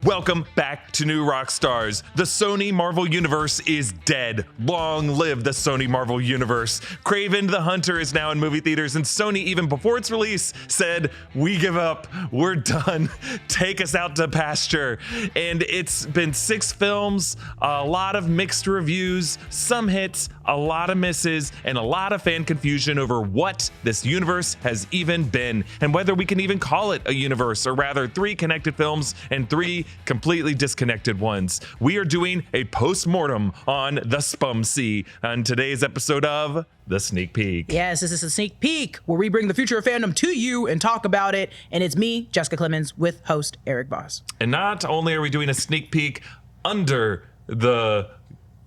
Welcome back to New Rockstars. The Sony Marvel Universe is dead. Long live the Sony Marvel Universe. Kraven the Hunter is now in movie theaters, and Sony, even before its release, said, "We give up. We're done. Take us out to pasture." And it's been 6 films, a lot of mixed reviews, some hits, a lot of misses, and a lot of fan confusion over what this universe has even been, and whether we can even call it a universe, or rather 3 connected films and 3 completely disconnected ones. We are doing a post-mortem on the SPUMC on today's episode of The Sneak Peek. Yes, this is a sneak peek where we bring the future of fandom to you and talk about it. And it's me, Jessica Clemons, with host Erik Voss. And not only are we doing a sneak peek under the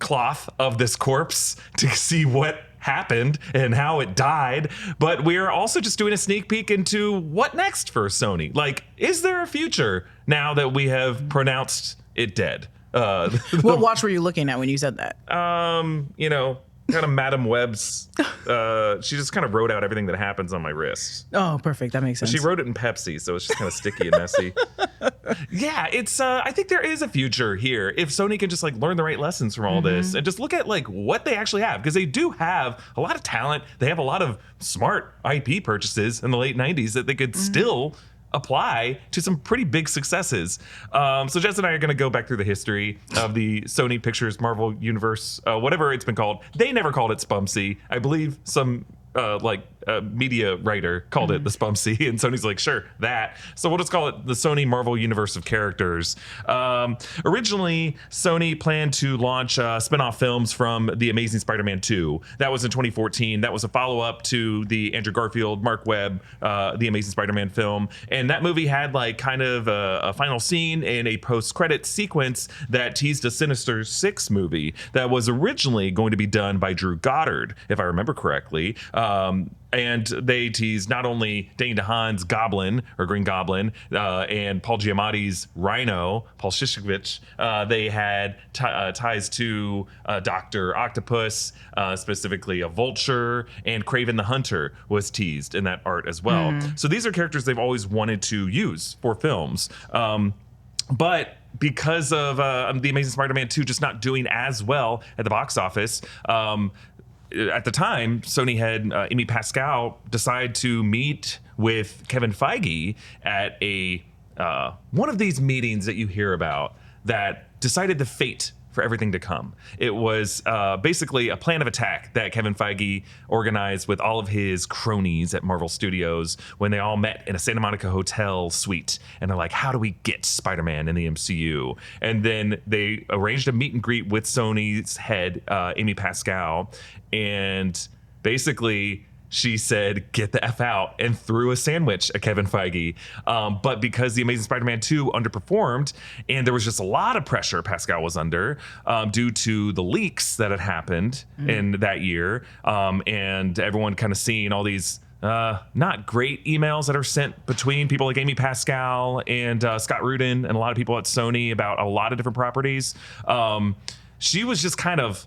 cloth of this corpse to see what happened and how it died, but we are also just doing a sneak peek into what next for Sony. Like, is there a future now that we have pronounced it dead? What watch were you looking at when you said that? Kind of Madam Web's, she just kind of wrote out everything that happens on my wrist. Oh, perfect. That makes sense. She wrote it in Pepsi, so it's just kind of sticky and messy. Yeah, it's, I think there is a future here if Sony can just like learn the right lessons from all this and just look at like what they actually have, because they do have a lot of talent. They have a lot of smart IP purchases in the late 90s that they could still apply to some pretty big successes. So Jess and I are going to go back through the history of the Sony Pictures Marvel Universe, whatever it's been called. They never called it SPUMC. I believe some media writer called it the SPUMC, and Sony's like, sure, that. So we'll just call it the Sony Marvel Universe of characters. Originally, Sony planned to launch spin-off films from The Amazing Spider-Man 2. That was in 2014. That was a follow-up to the Andrew Garfield, Mark Webb, The Amazing Spider-Man film. And that movie had like kind of a final scene and a post-credit sequence that teased a Sinister Six movie that was originally going to be done by Drew Goddard, if I remember correctly. And they teased not only Dane DeHaan's Goblin, or Green Goblin, and Paul Giamatti's Rhino, Paul Shishkovich. They had ties to Dr. Octopus, specifically a Vulture, and Kraven the Hunter was teased in that art as well. So these are characters they've always wanted to use for films. But because of The Amazing Spider-Man 2 just not doing as well at the box office, at the time, Sony had Amy Pascal decide to meet with Kevin Feige at a one of these meetings that you hear about that decided the fate for everything to come. It was basically a plan of attack that Kevin Feige organized with all of his cronies at Marvel Studios when they all met in a Santa Monica hotel suite. And they're like, how do we get Spider-Man in the MCU? And then they arranged a meet and greet with Sony's head, Amy Pascal. And basically, she said, get the F out, and threw a sandwich at Kevin Feige. But because The Amazing Spider-Man 2 underperformed, and there was just a lot of pressure Pascal was under due to the leaks that had happened in that year, and everyone kind of seeing all these not great emails that are sent between people like Amy Pascal and Scott Rudin and a lot of people at Sony about a lot of different properties. She was just kind of,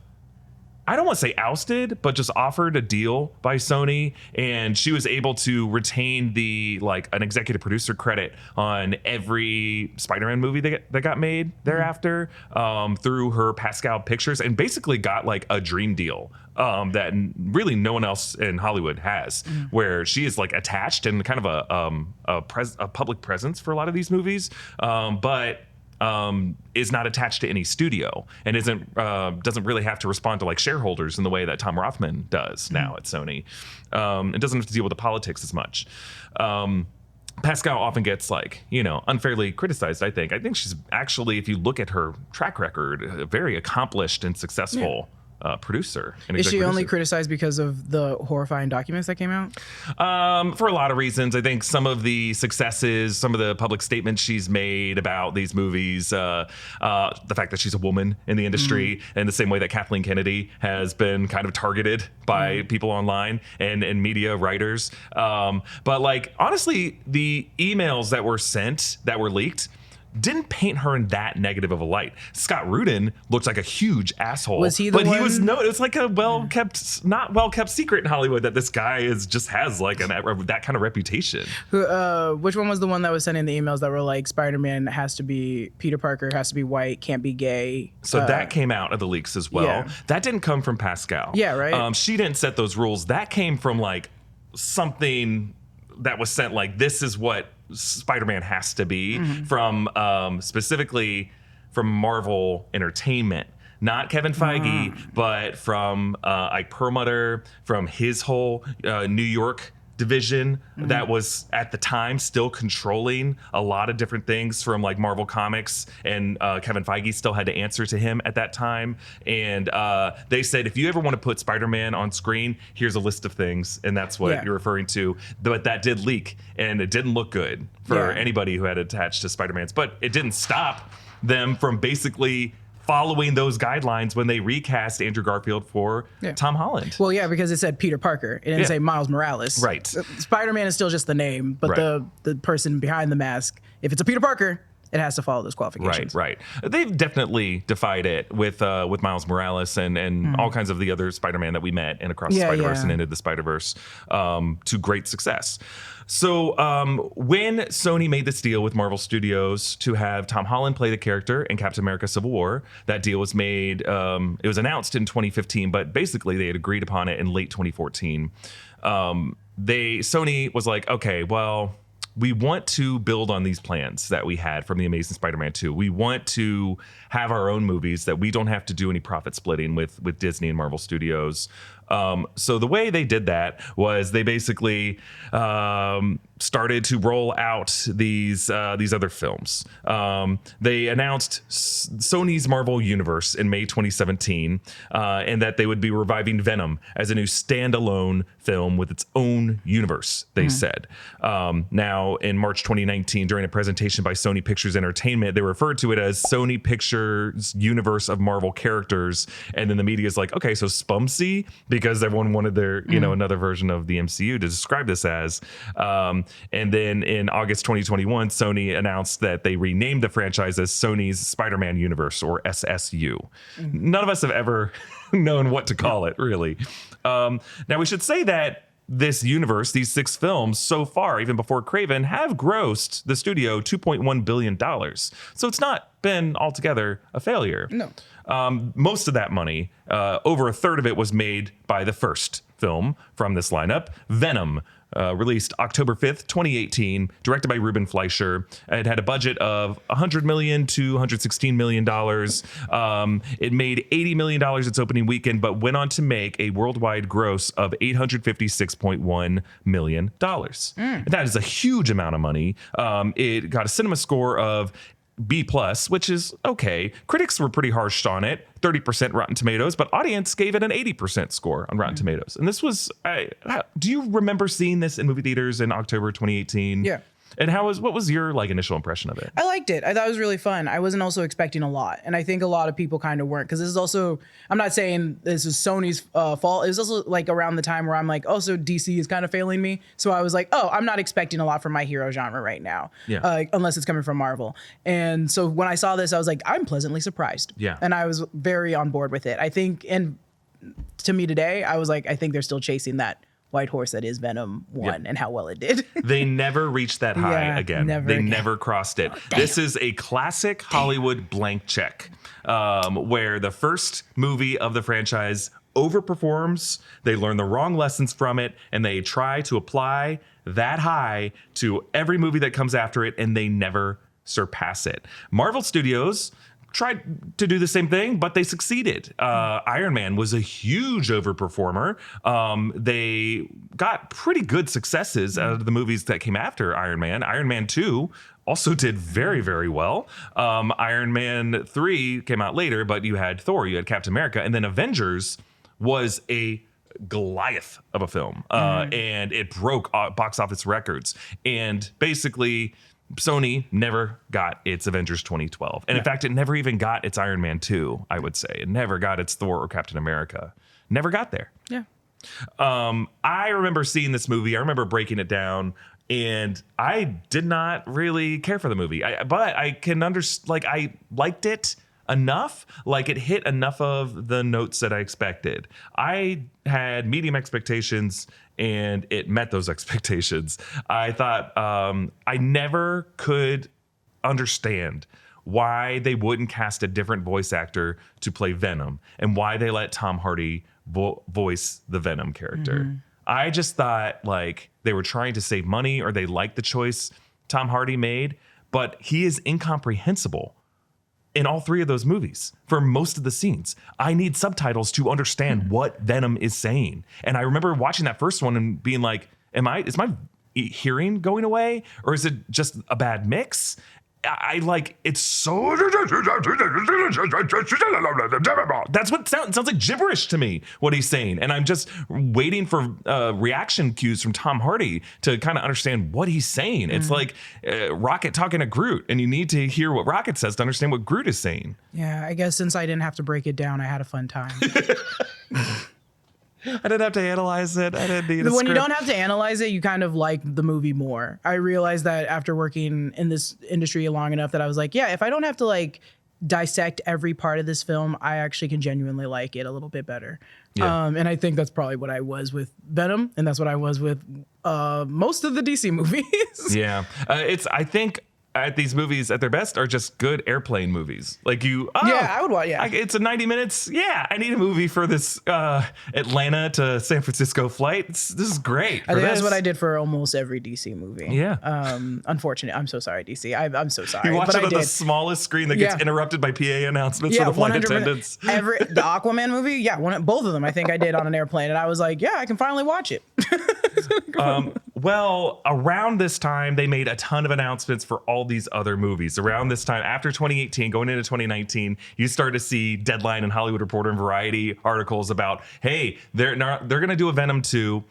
I don't want to say ousted, but just offered a deal by Sony, and she was able to retain an executive producer credit on every Spider-Man movie that got made thereafter through her Pascal Pictures, and basically got like a dream deal that really no one else in Hollywood has, where she is like attached and kind of a public presence for a lot of these movies, but is not attached to any studio and doesn't really have to respond to like shareholders in the way that Tom Rothman does now at Sony. It doesn't have to deal with the politics as much. Pascal often gets unfairly criticized. I think she's actually, if you look at her track record, a very accomplished and successful producer. Is she only criticized because of the horrifying documents that came out? For a lot of reasons. I think some of the successes, some of the public statements she's made about these movies, the fact that she's a woman in the industry, in the same way that Kathleen Kennedy has been kind of targeted by people online and media writers. But honestly, the emails that were sent, that were leaked, didn't paint her in that negative of a light. Scott Rudin looked like a huge asshole. Was he the one? He was it's like a not well kept secret in Hollywood that this guy just has like that kind of reputation. Which one was the one that was sending the emails that were like, Spider-Man has to be Peter Parker, has to be white, can't be gay? So that came out of the leaks as well. Yeah. That didn't come from Pascal. Yeah, right. She didn't set those rules. That came from like something that was sent like, this is what Spider-Man has to be from specifically from Marvel Entertainment. Not Kevin Feige, but from Ike Perlmutter, from his whole New York division that was at the time still controlling a lot of different things from like Marvel Comics, and Kevin Feige still had to answer to him at that time. And they said, if you ever want to put Spider-Man on screen, here's a list of things, and that's what you're referring to. But that did leak, and it didn't look good for anybody who had attached to Spider-Man's. But it didn't stop them from basically following those guidelines when they recast Andrew Garfield for Tom Holland. Well, yeah, because it said Peter Parker. It didn't say Miles Morales. Right. Spider-Man is still just the name, but the person behind the mask, if it's a Peter Parker, it has to follow those qualifications. Right. They've definitely defied it with Miles Morales and all kinds of the other Spider-Man that we met in Across the Spider-Verse and Into the Spider-Verse to great success. So when Sony made this deal with Marvel Studios to have Tom Holland play the character in Captain America Civil War, that deal was made, it was announced in 2015, but basically they had agreed upon it in late 2014. Sony was like, okay, well, we want to build on these plans that we had from The Amazing Spider-Man 2. We want to have our own movies that we don't have to do any profit splitting with Disney and Marvel Studios. So the way they did that was they basically started to roll out these other films. They announced Sony's Marvel Universe in May 2017, and that they would be reviving Venom as a new standalone film with its own universe, they said. Now, in March 2019, during a presentation by Sony Pictures Entertainment, they referred to it as Sony Pictures Universe of Marvel Characters. And then the media is like, okay, so SPUMC, because everyone wanted their, another version of the MCU to describe this as. And then in August 2021, Sony announced that they renamed the franchise as Sony's Spider-Man Universe, or SSU. None of us have ever known what to call it, really. Now, we should say that this universe, these 6 films so far, even before Kraven, have grossed the studio $2.1 billion. So it's not been altogether a failure. No. Most of that money, over a third of it, was made by the first film from this lineup, Venom, released October 5th, 2018, directed by Ruben Fleischer. It had a budget of $100 million to $116 million. It made $80 million its opening weekend, but went on to make a worldwide gross of $856.1 million. And that is a huge amount of money. It got a cinema score of B+, which is okay. Critics were pretty harsh on it, 30% Rotten Tomatoes, but audience gave it an 80% score on Rotten Tomatoes. And this was, do you remember seeing this in movie theaters in October 2018? Yeah. And what was your initial impression of it? I liked it. I thought it was really fun. I wasn't also expecting a lot. And I think a lot of people kind of weren't, because this is also, I'm not saying this is Sony's fault. It was also like around the time where I'm like, oh, so DC is kind of failing me. So I was like, oh, I'm not expecting a lot from my hero genre right now. Yeah. Unless it's coming from Marvel. And so when I saw this, I was like, I'm pleasantly surprised. Yeah. And I was very on board with it. I think, and to me today, I was like, I think they're still chasing that white horse that is Venom 1 and how well it did. They never reached that high again. They never crossed it. This is a classic Hollywood blank check, where the first movie of the franchise overperforms, they learn the wrong lessons from it, and they try to apply that high to every movie that comes after it, and they never surpass it. Marvel Studios tried to do the same thing, but they succeeded. Iron Man was a huge overperformer. They got pretty good successes out of the movies that came after Iron Man. Iron Man 2 also did very, very well. Iron Man 3 came out later, but you had Thor, you had Captain America, and then Avengers was a Goliath of a film. And it broke box office records. And basically, Sony never got its Avengers 2012. And in fact, it never even got its Iron Man 2, I would say. It never got its Thor or Captain America. Never got there. Yeah. I remember seeing this movie. I remember breaking it down. And I did not really care for the movie. But I can understand, like, I liked it enough. Like, it hit enough of the notes that I expected. I had medium expectations, and it met those expectations. I thought I never could understand why they wouldn't cast a different voice actor to play Venom and why they let Tom Hardy voice the Venom character. I just thought like they were trying to save money or they liked the choice Tom Hardy made, but he is incomprehensible in all three of those movies for most of the scenes. I need subtitles to understand what Venom is saying. And I remember watching that first one and being like, is my hearing going away or is it just a bad mix? I like it's so that's what sounds like gibberish to me what he's saying, and I'm just waiting for reaction cues from Tom Hardy to kind of understand what he's saying. It's like Rocket talking to Groot, and you need to hear what Rocket says to understand what Groot is saying. Yeah, I guess since I didn't have to break it down, I had a fun time. I didn't have to analyze it. I didn't need a When script. you don't have to analyze it, you kind of like the movie more. I realized that after working in this industry long enough that I was like, yeah, if I don't have to like dissect every part of this film, I actually can genuinely like it a little bit better. Yeah. And I think that's probably what I was with Venom, and that's what I was with most of the DC movies. Yeah. I think these movies at their best are just good airplane movies. Like I would watch. Yeah, it's a 90 minutes. Yeah, I need a movie for this Atlanta to San Francisco flight. This is great. I think that's what I did for almost every DC movie. Yeah. Unfortunately, I'm so sorry, DC. I'm so sorry. You watch but it I on did. the smallest screen that gets interrupted by PA announcements for the flight 100%. attendants. The Aquaman movie, both of them. I think I did on an airplane, and I was like, yeah, I can finally watch it. Well, around this time, they made a ton of announcements for all these other movies. Around this time, after 2018, going into 2019, you start to see Deadline and Hollywood Reporter and Variety articles about, hey, they're going to do a Venom 2.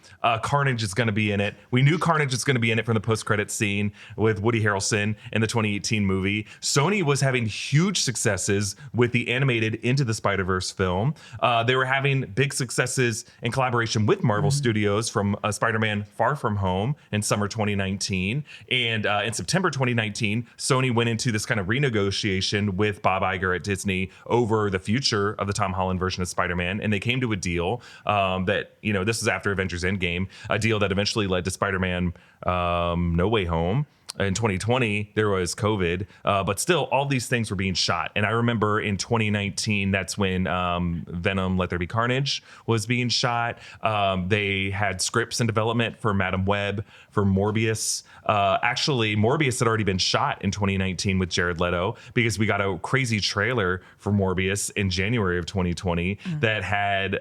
Carnage is going to be in it. We knew Carnage was going to be in it from the post-credits scene with Woody Harrelson in the 2018 movie. Sony was having huge successes with the animated Into the Spider-Verse film. They were having big successes in collaboration with Marvel Studios from Spider-Man Far From Home in summer 2019. And in September 2019, Sony went into this kind of renegotiation with Bob Iger at Disney over the future of the Tom Holland version of Spider-Man. And they came to a deal that, this is after Avengers Endgame, a deal that eventually led to Spider-Man No Way Home. In 2020, there was COVID, but still all these things were being shot. And I remember in 2019, that's when Venom Let There Be Carnage was being shot. They had scripts in development for Madam Web, for Morbius. Actually, Morbius had already been shot in 2019 with Jared Leto because we got a crazy trailer for Morbius in January of 2020 that had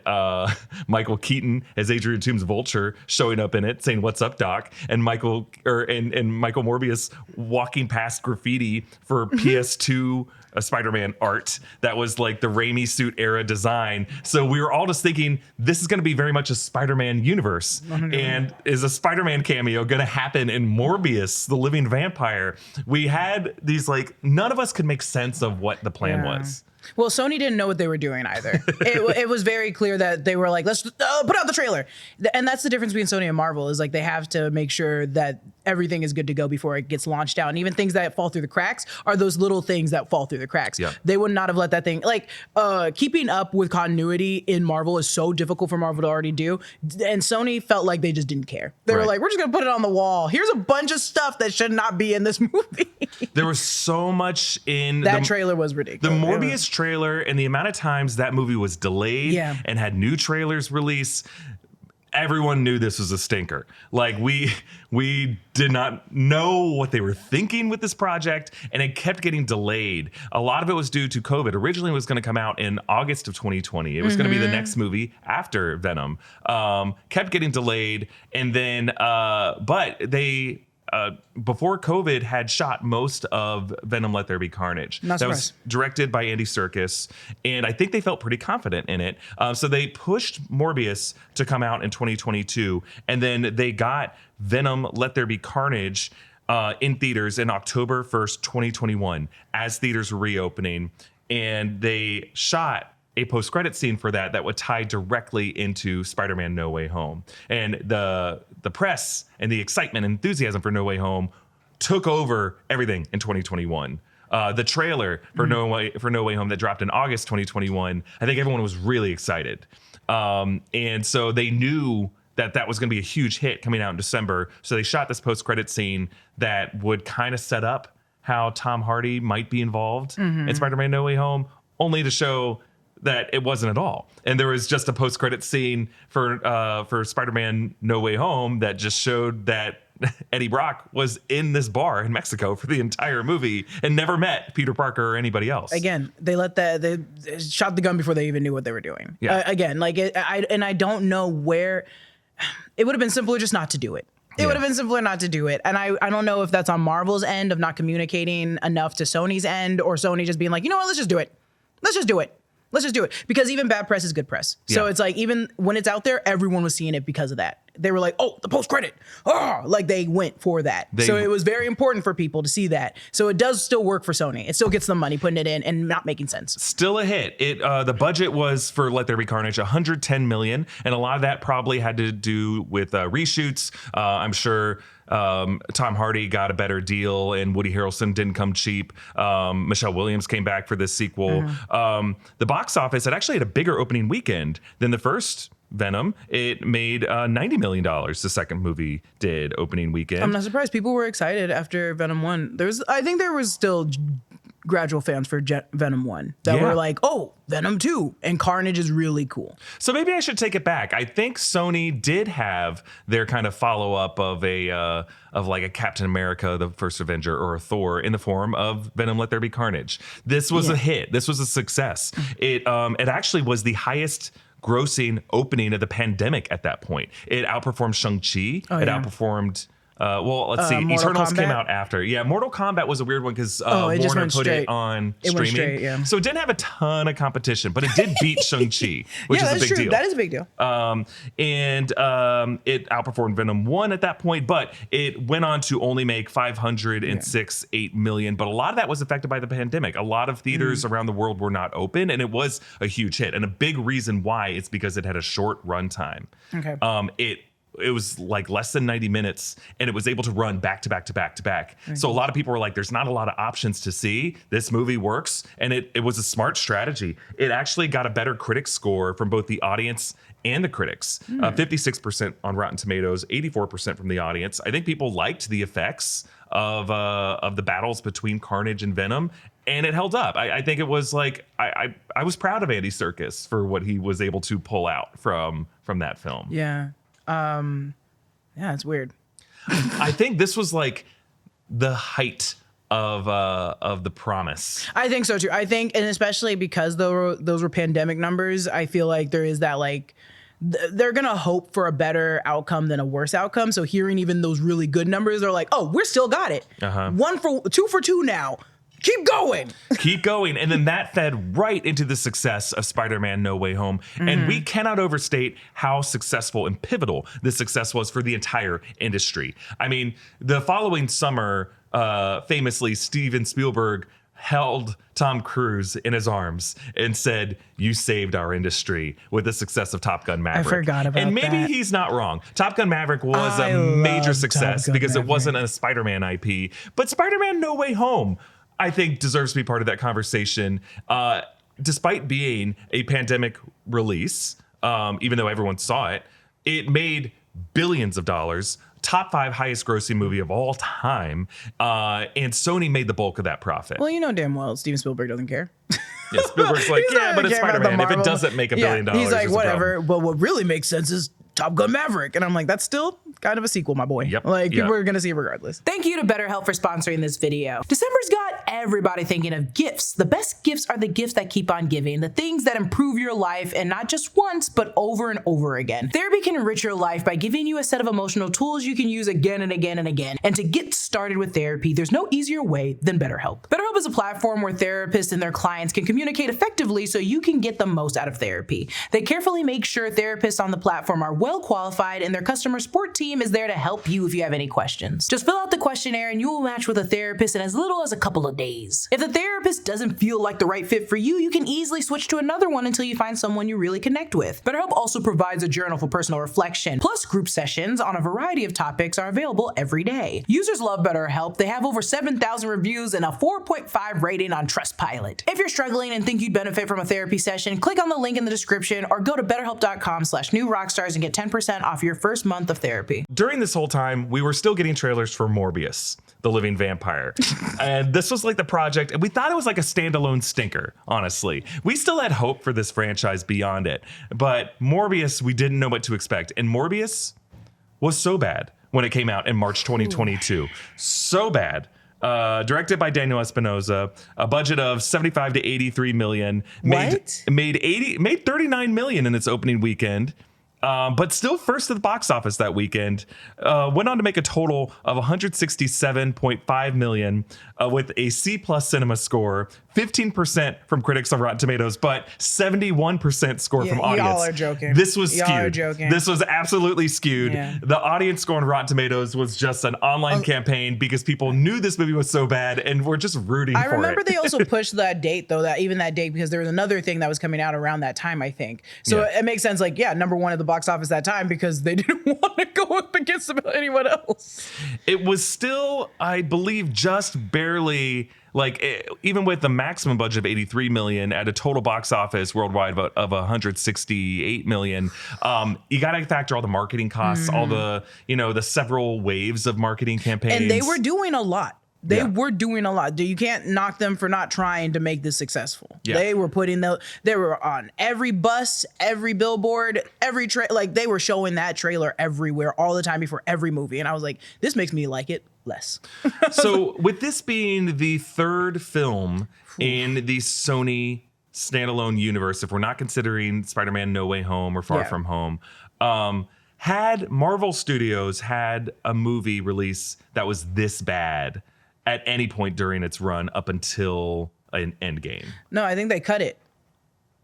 Michael Keaton as Adrian Toomes Vulture showing up in it saying, "What's up, Doc?" And Michael Morbius walking past graffiti for PS2 Spider-Man art that was like the Raimi suit era design. So we were all just thinking this is going to be very much a Spider-Man universe. And is a Spider-Man cameo going to happen in Morbius, the living vampire? We had these none of us could make sense of what the plan was. Well, Sony didn't know what they were doing either. It was very clear that they were like, let's put out the trailer. And that's the difference between Sony and Marvel is they have to make sure that everything is good to go before it gets launched out. And even things that fall through the cracks are those little things that fall through the cracks. Yeah. They would not have let that thing, keeping up with continuity in Marvel is so difficult for Marvel to already do. And Sony felt like they just didn't care. They were like, we're just going to put it on the wall. Here's a bunch of stuff that should not be in this movie. There was so much in that trailer was ridiculous. The Morbius trailer and the amount of times that movie was delayed and had new trailers released. Everyone knew this was a stinker. We did not know what they were thinking with this project, and it kept getting delayed. A lot of it was due to COVID. Originally, it was going to come out in August of 2020. It was going to be the next movie after Venom. Kept getting delayed, and then, but they. Before COVID had shot most of Venom Let There Be Carnage. That was directed by Andy Serkis, and I think they felt pretty confident in it. So they pushed Morbius to come out in 2022, and then they got Venom Let There Be Carnage in theaters in October 1st, 2021, as theaters were reopening, and they shot a post-credit scene for that would tie directly into Spider-Man No Way Home. And the press and the excitement and enthusiasm for No Way Home took over everything in 2021. The trailer for No Way Home that dropped in August 2021, I think everyone was really excited. And so they knew that was going to be a huge hit coming out in December. So they shot this post-credit scene that would kind of set up how Tom Hardy might be involved in Spider-Man No Way Home, only to show that it wasn't at all. And there was just a post-credit scene for Spider-Man No Way Home that just showed that Eddie Brock was in this bar in Mexico for the entire movie and never met Peter Parker or anybody else. Again, they shot the gun before they even knew what they were doing. Yeah. Again, like I don't know where. It would have been simpler just not to do it. It would have been simpler not to do it. And I don't know if that's on Marvel's end of not communicating enough to Sony's end, or Sony just being like, you know what, let's just do it. Let's just do it. Let's just do it. Because even bad press is good press. So it's like, even when it's out there, everyone was seeing it because of that. They were like, oh, the post-credit. Oh, like they went for that. So it was very important for people to see that. So it does still work for Sony. It still gets them money putting it in and not making sense. Still a hit. The budget was for Let There Be Carnage, $110 million. And a lot of that probably had to do with reshoots. I'm sure Tom Hardy got a better deal and Woody Harrelson didn't come cheap. Michelle Williams came back for this sequel. The box office, it actually had a bigger opening weekend than the first Venom. It made $90 million. The second movie did opening weekend. I'm not surprised. People were excited after Venom 1. I think there was still gradual fans for Venom 1 that were like, oh, Venom 2 and Carnage is really cool. So maybe I should take it back. I think Sony did have their kind of follow-up of like a Captain America, the First Avenger, or a Thor in the form of Venom Let There Be Carnage. This was a hit. This was a success. It actually was the highest grossing opening of the pandemic at that point. It outperformed Shang-Chi. It outperformed let's see. Mortal Eternals Kombat? came out after. Yeah, Mortal Kombat was a weird one because just Warner went put straight. it on It went streaming. straight, So it didn't have a ton of competition, but it did beat Shang-Chi, which is a big deal. That is a big deal. It outperformed Venom 1 at that point, but it went on to only make $506.8 million. But a lot of that was affected by the pandemic. A lot of theaters around the world were not open, and it was a huge hit. And a big reason why is because it had a short runtime. Okay. It was like less than 90 minutes, and it was able to run back to back to back to back. So a lot of people were like, there's not a lot of options to see. This movie works. And it was a smart strategy. It actually got a better critic score from both the audience and the critics. 56% on Rotten Tomatoes, 84% from the audience. I think people liked the effects of the battles between Carnage and Venom, and it held up. I think it was like, I was proud of Andy Serkis for what he was able to pull out from that film. Yeah. It's weird. I think this was like the height of the promise. I think so too. I think, and especially because those were pandemic numbers, I feel like there is that like they're gonna hope for a better outcome than a worse outcome. So hearing even those really good numbers, they're like, oh, we're still got it. 2 for 2 now. Keep going. Keep going. And then that fed right into the success of Spider-Man No Way Home. And we cannot overstate how successful and pivotal this success was for the entire industry. I mean, the following summer, famously, Steven Spielberg held Tom Cruise in his arms and said, you saved our industry with the success of Top Gun Maverick. I forgot about that. And maybe he's not wrong. Top Gun Maverick was a major success because it wasn't a Spider-Man IP. But Spider-Man No Way Home, I think, deserves to be part of that conversation. Despite being a pandemic release, even though everyone saw it, it made billions of dollars, top 5 highest grossing movie of all time, and Sony made the bulk of that profit. Well, you know damn well Steven Spielberg doesn't care. Yeah, Spielberg's like, but it's Spider-Man. If it doesn't make $1 billion, he's like, whatever. Problem. But what really makes sense is Top Gun Maverick. And I'm like, that's still kind of a sequel, my boy. Yep. Like, people are going to see it regardless. Thank you to BetterHelp for sponsoring this video. December's got everybody thinking of gifts. The best gifts are the gifts that keep on giving, the things that improve your life, and not just once, but over and over again. Therapy can enrich your life by giving you a set of emotional tools you can use again and again and again. And to get started with therapy, there's no easier way than BetterHelp. BetterHelp is a platform where therapists and their clients can communicate effectively so you can get the most out of therapy. They carefully make sure therapists on the platform are well qualified, and their customer support team team is there to help you if you have any questions. Just fill out the questionnaire and you will match with a therapist in as little as a couple of days. If the therapist doesn't feel like the right fit for you, you can easily switch to another one until you find someone you really connect with. BetterHelp also provides a journal for personal reflection, plus group sessions on a variety of topics are available every day. Users love BetterHelp. They have over 7,000 reviews and a 4.5 rating on Trustpilot. If you're struggling and think you'd benefit from a therapy session, click on the link in the description or go to betterhelp.com/newrockstars and get 10% off your first month of therapy. During this whole time, we were still getting trailers for Morbius, the living vampire. And this was like the project, and we thought it was like a standalone stinker, honestly. We still had hope for this franchise beyond it. But Morbius, we didn't know what to expect. And Morbius was so bad when it came out in March 2022. So bad. Directed by Daniel Espinosa, a budget of 75 to 83 million. Made 39 million in its opening weekend. But still first at the box office that weekend. Went on to make a total of 167.5 million with a C+ cinema score, 15% from critics on Rotten Tomatoes, but 71% score from audience. Y'all are joking. This was skewed. Y'all are joking. This was absolutely skewed. Yeah. The audience score on Rotten Tomatoes was just an online campaign because people knew this movie was so bad and were just rooting for it. I remember they also pushed that date though, because there was another thing that was coming out around that time, I think. So it makes sense, like, number one at the box office that time because they didn't want to go up against anyone else. It was still, I believe, just barely, even with the maximum budget of 83 million at a total box office worldwide of 168 million, you got to factor all the marketing costs, all the, the several waves of marketing campaigns. And they were doing a lot. They were doing a lot. You can't knock them for not trying to make this successful. Yeah. They were they were on every bus, every billboard, every they were showing that trailer everywhere all the time before every movie. And I was like, this makes me like it less. So with this being the third film in the Sony standalone universe, if we're not considering Spider-Man No Way Home or Far From Home, had Marvel Studios had a movie release that was this bad at any point during its run up until an Endgame? No, I think they cut it.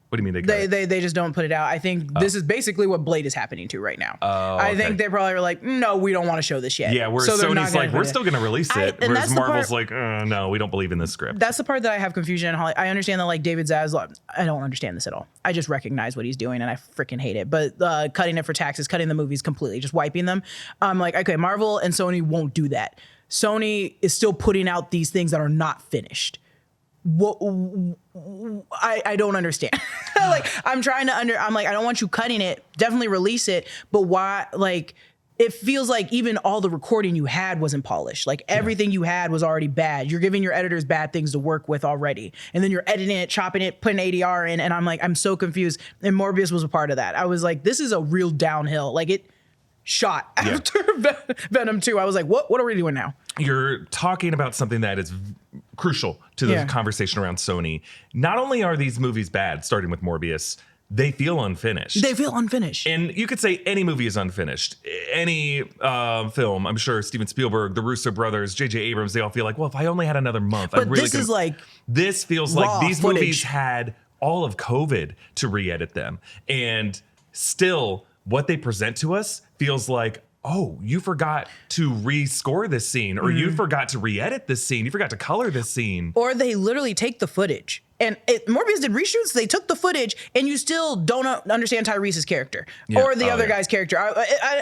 What do you mean they cut it? They just don't put it out. I think this is basically what Blade is happening to right now. I think they probably were like, no, we don't want to show this yet. Yeah, whereas Sony's like, we're still going to release it. Whereas Marvel's like, no, we don't believe in this script. That's the part that I have confusion in. I understand that like David Zaslav, I don't understand this at all. I just recognize what he's doing and I freaking hate it. But cutting it for taxes, cutting the movies completely, just wiping them. I'm like, okay, Marvel and Sony won't do that. Sony is still putting out these things that are not finished. I don't understand. I'm like, I don't want you cutting it. Definitely release it. But why? Like, it feels like even all the recording you had wasn't polished. Like everything you had was already bad. You're giving your editors bad things to work with already. And then you're editing it, chopping it, putting ADR in. And I'm like, I'm so confused. And Morbius was a part of that. I was like, this is a real downhill. Like it shot after Venom 2. I was like, what are we doing now? You're talking about something that is crucial to the conversation around Sony. Not only are these movies bad, starting with Morbius, they feel unfinished. And you could say any movie is unfinished. Any film, I'm sure Steven Spielberg, the Russo brothers, J.J. Abrams, they all feel like, well, if I only had another month, but this feels like these movies had all of COVID to re-edit them. And still, what they present to us feels like, oh, you forgot to rescore this scene, or you forgot to re-edit this scene, you forgot to color this scene. Or they literally take the footage. And Morbius did reshoots, they took the footage, and you still don't understand Tyrese's character or the other guy's character.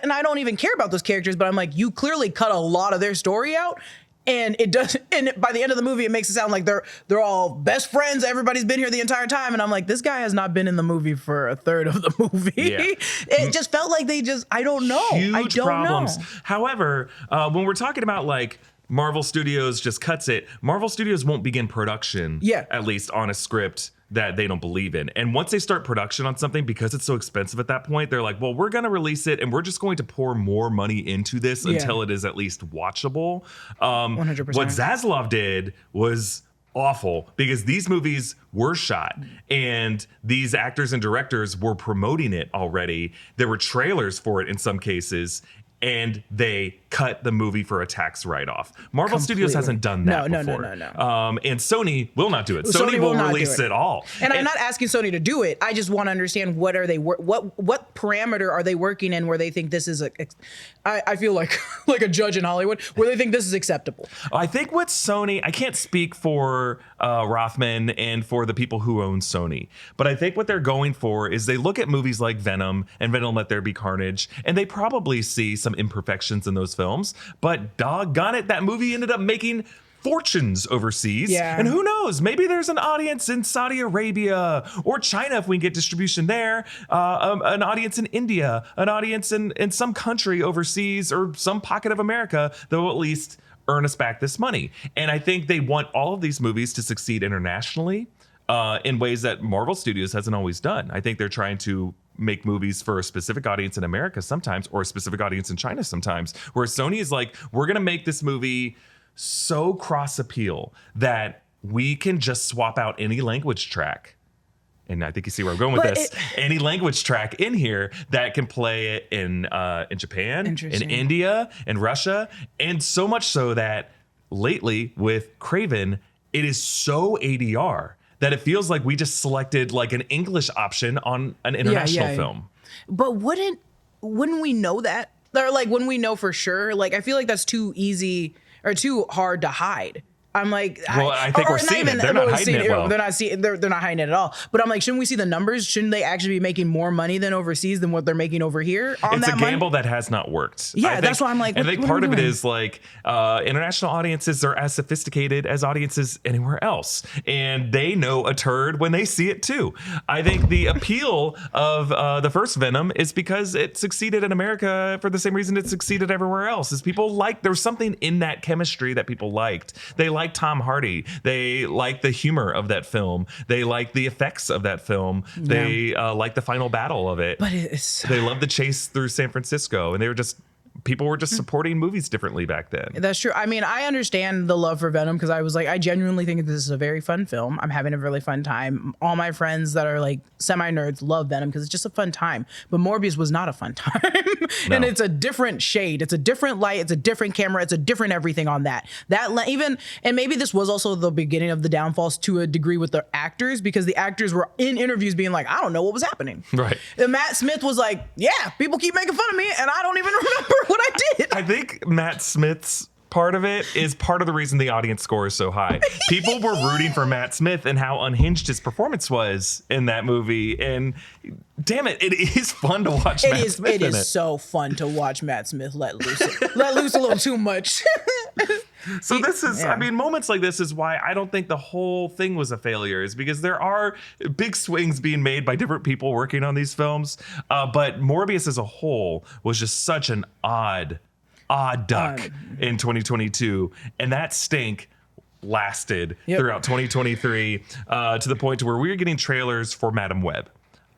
And I don't even care about those characters, but I'm like, you clearly cut a lot of their story out. And it does, and by the end of the movie, it makes it sound like they're all best friends. Everybody's been here the entire time, and I'm like, this guy has not been in the movie for a third of the movie. Yeah. It just felt like I don't know. I don't know. However, when we're talking about like Marvel Studios just cuts it, Marvel Studios won't begin production, at least on a script that they don't believe in. And once they start production on something, because it's so expensive at that point, they're like, well, we're going to release it and we're just going to pour more money into this until it is at least watchable. 100%. What Zaslav did was awful because these movies were shot and these actors and directors were promoting it already. There were trailers for it in some cases. and they cut the movie for a tax write-off. Marvel Studios hasn't done that before. No. And Sony will not do it. Sony will release it all. And I'm not asking Sony to do it. I just want to understand what parameter are they working in where they think this is I feel like a judge in Hollywood, where they think this is acceptable. I think what Sony, I can't speak for Rothman and for the people who own Sony, but I think what they're going for is they look at movies like Venom and Venom Let There Be Carnage, and they probably see some imperfections in those films, but doggone it, that movie ended up making fortunes overseas. Yeah. And who knows, maybe there's an audience in Saudi Arabia or China if we can get distribution there, an audience in India, an audience in some country overseas or some pocket of America that will at least earn us back this money. And I think they want all of these movies to succeed internationally in ways that Marvel Studios hasn't always done. I think they're trying to make movies for a specific audience in America sometimes, or a specific audience in China sometimes, where Sony is like, we're going to make this movie so cross appeal that we can just swap out any language track. And I think you see where I'm going with this. Any language track in here that can play it in Japan, in India, in Russia. And so much so that lately with Kraven, it is so ADR that it feels like we just selected like an English option on an international film. But wouldn't we know that? Or like, wouldn't we know for sure? Like, I feel like that's too easy or too hard to hide. I'm like, well, I think we're seeing it. They're not hiding it well. They're not hiding it at all. But I'm like, shouldn't we see the numbers? Shouldn't they actually be making more money than overseas than what they're making over here? It's a gamble that has not worked. Yeah, that's why I'm like, I think part of it is like international audiences are as sophisticated as audiences anywhere else, and they know a turd when they see it too. I think the appeal of the first Venom is because it succeeded in America for the same reason it succeeded everywhere else. Is people like there was something in that chemistry that people liked. They liked Tom Hardy. They like the humor of that film. They like the effects of that film. They like the final battle of it. But they love the chase through San Francisco, and people were just supporting movies differently back then. That's true. I mean, I understand the love for Venom because I was like, I genuinely think this is a very fun film. I'm having a really fun time. All my friends that are like semi-nerds love Venom because it's just a fun time. But Morbius was not a fun time. And it's a different shade. It's a different light. It's a different camera. It's a different everything on that. And maybe this was also the beginning of the downfalls to a degree with the actors, because the actors were in interviews being like, I don't know what was happening. Right. And Matt Smith was like, yeah, people keep making fun of me and I don't even remember what I did. I think Matt Smith's part of it is part of the reason the audience score is so high. People were rooting for Matt Smith and how unhinged his performance was in that movie. And damn it, it is fun to watch Matt Smith in it. It is so fun to watch Matt Smith let loose a little too much. So this is, I mean, moments like this is why I don't think the whole thing was a failure, is because there are big swings being made by different people working on these films. But Morbius as a whole was just such an odd duck in 2022. And that stink lasted throughout 2023 to the point to where we were getting trailers for Madam Web.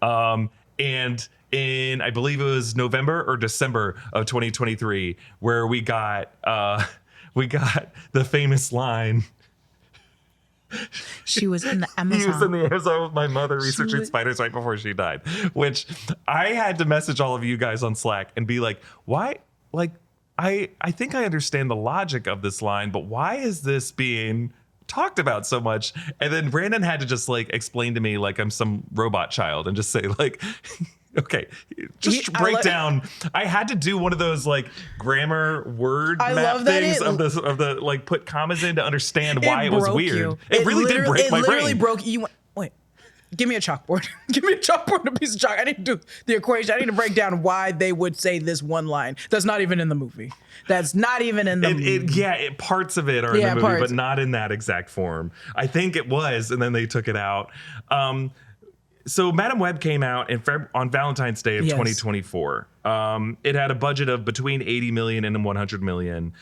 And in, I believe it was November or December of 2023, where we got the famous line. She was in the Amazon. He was in the Amazon with my mother researching spiders right before she died, which I had to message all of you guys on Slack and be like, why? Like, I think I understand the logic of this line, but why is this being talked about so much? And then Brandon had to just like explain to me like I'm some robot child and just say like, okay, just break down. I had to do one of those like grammar word map things of the like put commas in to understand why it was weird. It really did break my brain. It literally broke you. Wait, give me a chalkboard. Give me a chalkboard and a piece of chalk. I need to do the equation. I need to break down why they would say this one line that's not even in the movie. That's not even in the movie. Parts of it are in the movie, but not in that exact form. I think it was, and then they took it out. So Madam Web came out on Valentine's Day of 2024. It had a budget of between 80 million and 100 million.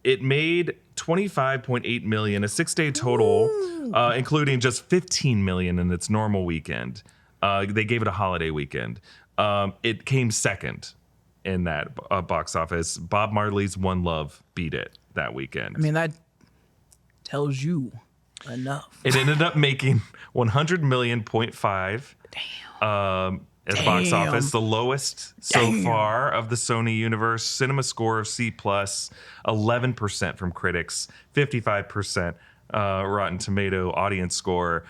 It made 25.8 million, a 6-day total, including just 15 million in its normal weekend. They gave it a holiday weekend. It came second in that box office. Bob Marley's One Love beat it that weekend. I mean, that tells you enough. It ended up making 100 million.5. Damn. at the box Damn. office, the lowest so far of the Sony universe. Cinema score of C+, 11% from critics, 55% Rotten Tomato audience score.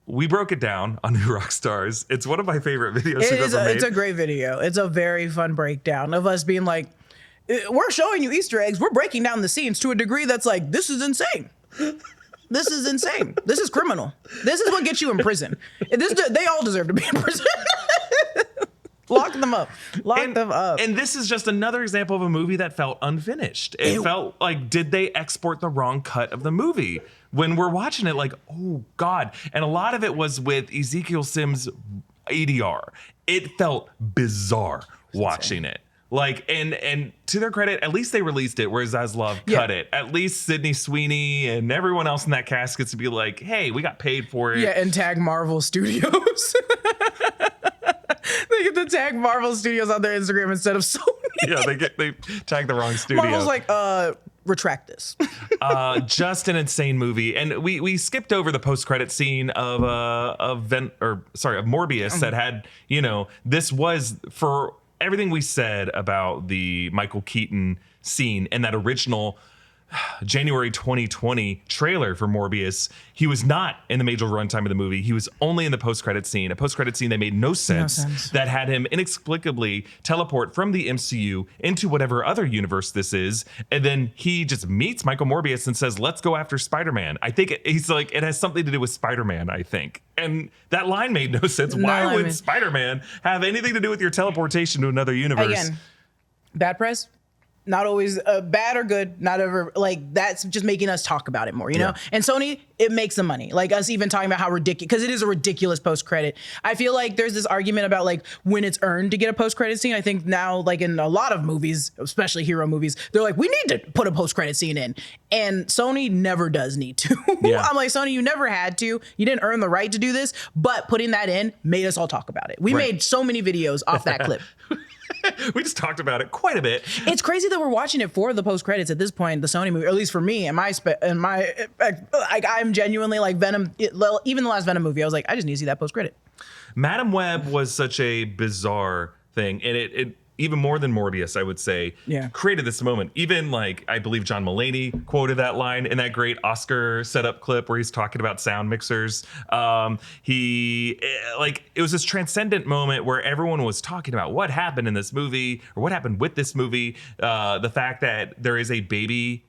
We broke it down on New Rockstars. It's one of my favorite videos we've ever made. It's a great video. It's a very fun breakdown of us being like, we're showing you Easter eggs. We're breaking down the scenes to a degree that's like, this is insane. This is insane. This is criminal. This is what gets you in prison. They all deserve to be in prison. Lock them up. Lock them up. And this is just another example of a movie that felt unfinished. It felt like, did they export the wrong cut of the movie? When we're watching it, like, oh, God. And a lot of it was with Ezekiel Sims' ADR. It felt bizarre watching it. Like, and to their credit, at least they released it, whereas Zaslav cut it. At least Sydney Sweeney and everyone else in that cast gets to be like, hey, we got paid for it. Yeah, and tag Marvel Studios. They get to tag Marvel Studios on their Instagram instead of Sony. Yeah, they tag the wrong studio. Marvel's like, retract this. Just an insane movie. And we skipped over the post-credit scene of Morbius that had, this was for everything we said about the Michael Keaton scene and that original January 2020 trailer for Morbius. He was not in the major runtime of the movie. He was only in the post-credit scene, a post-credit scene that made no sense, that had him inexplicably teleport from the MCU into whatever other universe this is. And then he just meets Michael Morbius and says, let's go after Spider-Man. I think he's like, it has something to do with Spider-Man, I think. And that line made no sense. Why would Spider-Man have anything to do with your teleportation to another universe? Again, bad press. Not always bad or good, not ever, like, that's just making us talk about it more, you know? And Sony, it makes them money. Like, us even talking about how ridiculous, because it is a ridiculous post-credit. I feel like there's this argument about, like, when it's earned to get a post-credit scene. I think now, like, in a lot of movies, especially hero movies, they're like, we need to put a post-credit scene in. And Sony never does need to. I'm like, Sony, you never had to. You didn't earn the right to do this, but putting that in made us all talk about it. We made so many videos off that clip. We just talked about it quite a bit. It's crazy that we're watching it for the post credits at this point. The Sony movie, or at least for me, I'm genuinely like Venom. Even the last Venom movie, I was like, I just need to see that post credit. Madam Web was such a bizarre thing, and it even more than Morbius, I would say, created this moment. Even like, I believe John Mulaney quoted that line in that great Oscar setup clip where he's talking about sound mixers. It was this transcendent moment where everyone was talking about what happened in this movie or what happened with this movie. The fact that there is a baby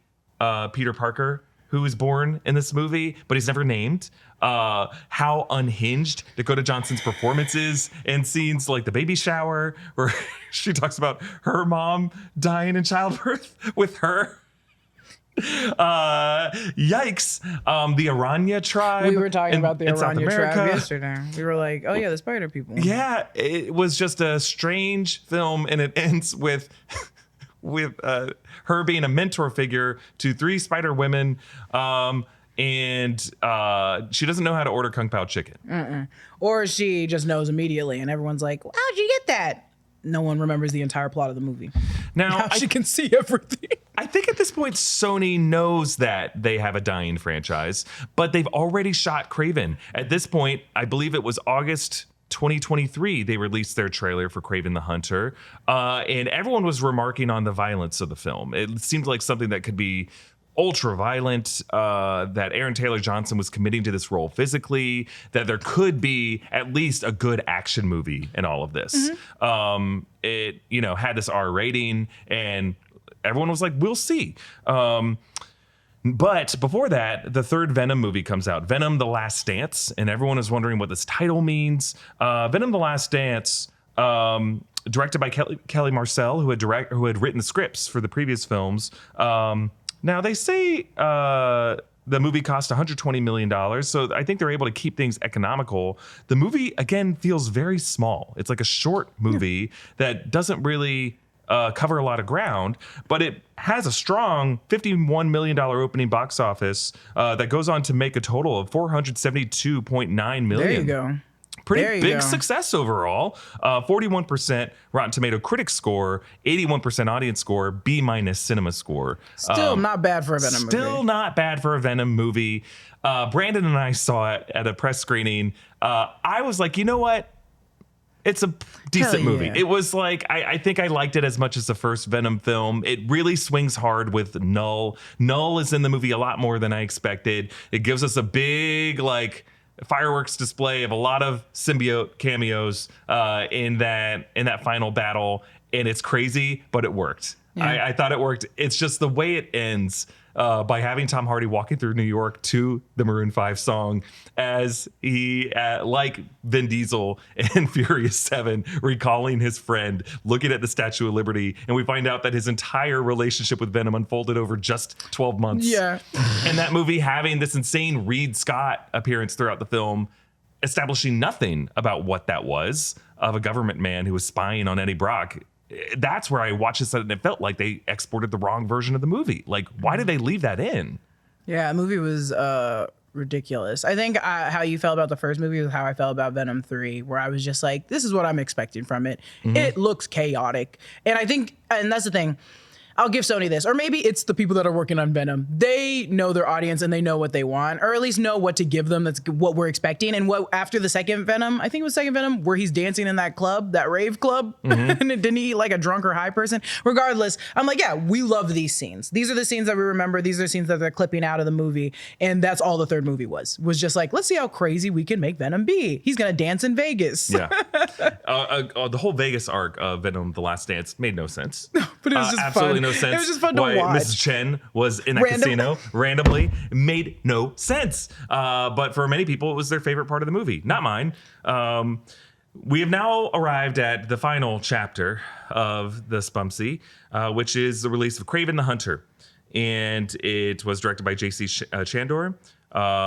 Peter Parker who was born in this movie, but he's never named. How unhinged Dakota Johnson's performance is in scenes like the baby shower, where she talks about her mom dying in childbirth with her. Yikes. The Aranya tribe. We were talking about the Aranya tribe yesterday. We were like, oh yeah, the spider people. Yeah, it was just a strange film, and it ends with her being a mentor figure to 3 spider women. And she doesn't know how to order Kung Pao chicken. Or she just knows immediately, and everyone's like, how'd you get that? No one remembers the entire plot of the movie. Now she can see everything. I think at this point, Sony knows that they have a dying franchise, but they've already shot Kraven. At this point, I believe it was August 2023, they released their trailer for Kraven the Hunter, and everyone was remarking on the violence of the film. It seemed like something that could be ultra violent, that Aaron Taylor Johnson was committing to this role physically, that there could be at least a good action movie in all of this. It, had this R rating, and everyone was like, we'll see. But before that, the third Venom movie comes out, Venom The Last Dance, and everyone is wondering what this title means. Venom The Last Dance, directed by Kelly Marcel, who had written the scripts for the previous films. Now, they say the movie cost $120 million, so I think they're able to keep things economical. The movie, again, feels very small. It's like a short movie that doesn't really cover a lot of ground, but it has a strong $51 million opening box office that goes on to make a total of $472.9 million. There you go. Pretty big success overall. 41% Rotten Tomato critic score, 81% audience score, B- cinema score. Still not bad for a Venom movie. Still not bad for a Venom movie. Brandon and I saw it at a press screening. I was like, you know what? It's a decent Hell movie. yeah. It was like, I think I liked it as much as the first Venom film. It really swings hard with Null. Null is in the movie a lot more than I expected. It gives us a big, like, fireworks display of a lot of symbiote cameos in that final battle. And it's crazy, but it worked. Yeah. I thought it worked. It's just the way it ends by having Tom Hardy walking through New York to the Maroon 5 song as he, like Vin Diesel in Furious 7, recalling his friend, looking at the Statue of Liberty. And we find out that his entire relationship with Venom unfolded over just 12 months. Yeah. And that movie having this insane Reed Scott appearance throughout the film, establishing nothing about what that was of a government man who was spying on Eddie Brock. That's where I watched this and it felt like they exported the wrong version of the movie. Like, why did they leave that in? Yeah, the movie was ridiculous. I think how you felt about the first movie was how I felt about Venom 3, where I was just like, this is what I'm expecting from it. It looks chaotic. And I think, and that's the thing, I'll give Sony this, or maybe it's the people that are working on Venom. They know their audience and they know what they want, or at least know what to give them. That's what we're expecting. And what after the second Venom, I think it was second Venom, where he's dancing in that club, that rave club, and didn't he like a drunk or high person? Regardless, I'm like, yeah, we love these scenes. These are the scenes that we remember. These are the scenes that they're clipping out of the movie, and that's all the third movie was just like, let's see how crazy we can make Venom be. He's gonna dance in Vegas. Yeah. The whole Vegas arc of Venom The Last Dance made no sense. But it was just absolutely fun. no sense. It was just fun to why watch. Mrs. Chen was in that Random. casino randomly. It made no sense. But for many people, it was their favorite part of the movie. Not mine. We have now arrived at the final chapter of the SPUMC, which is the release of Kraven the Hunter. And it was directed by J.C. Chandor.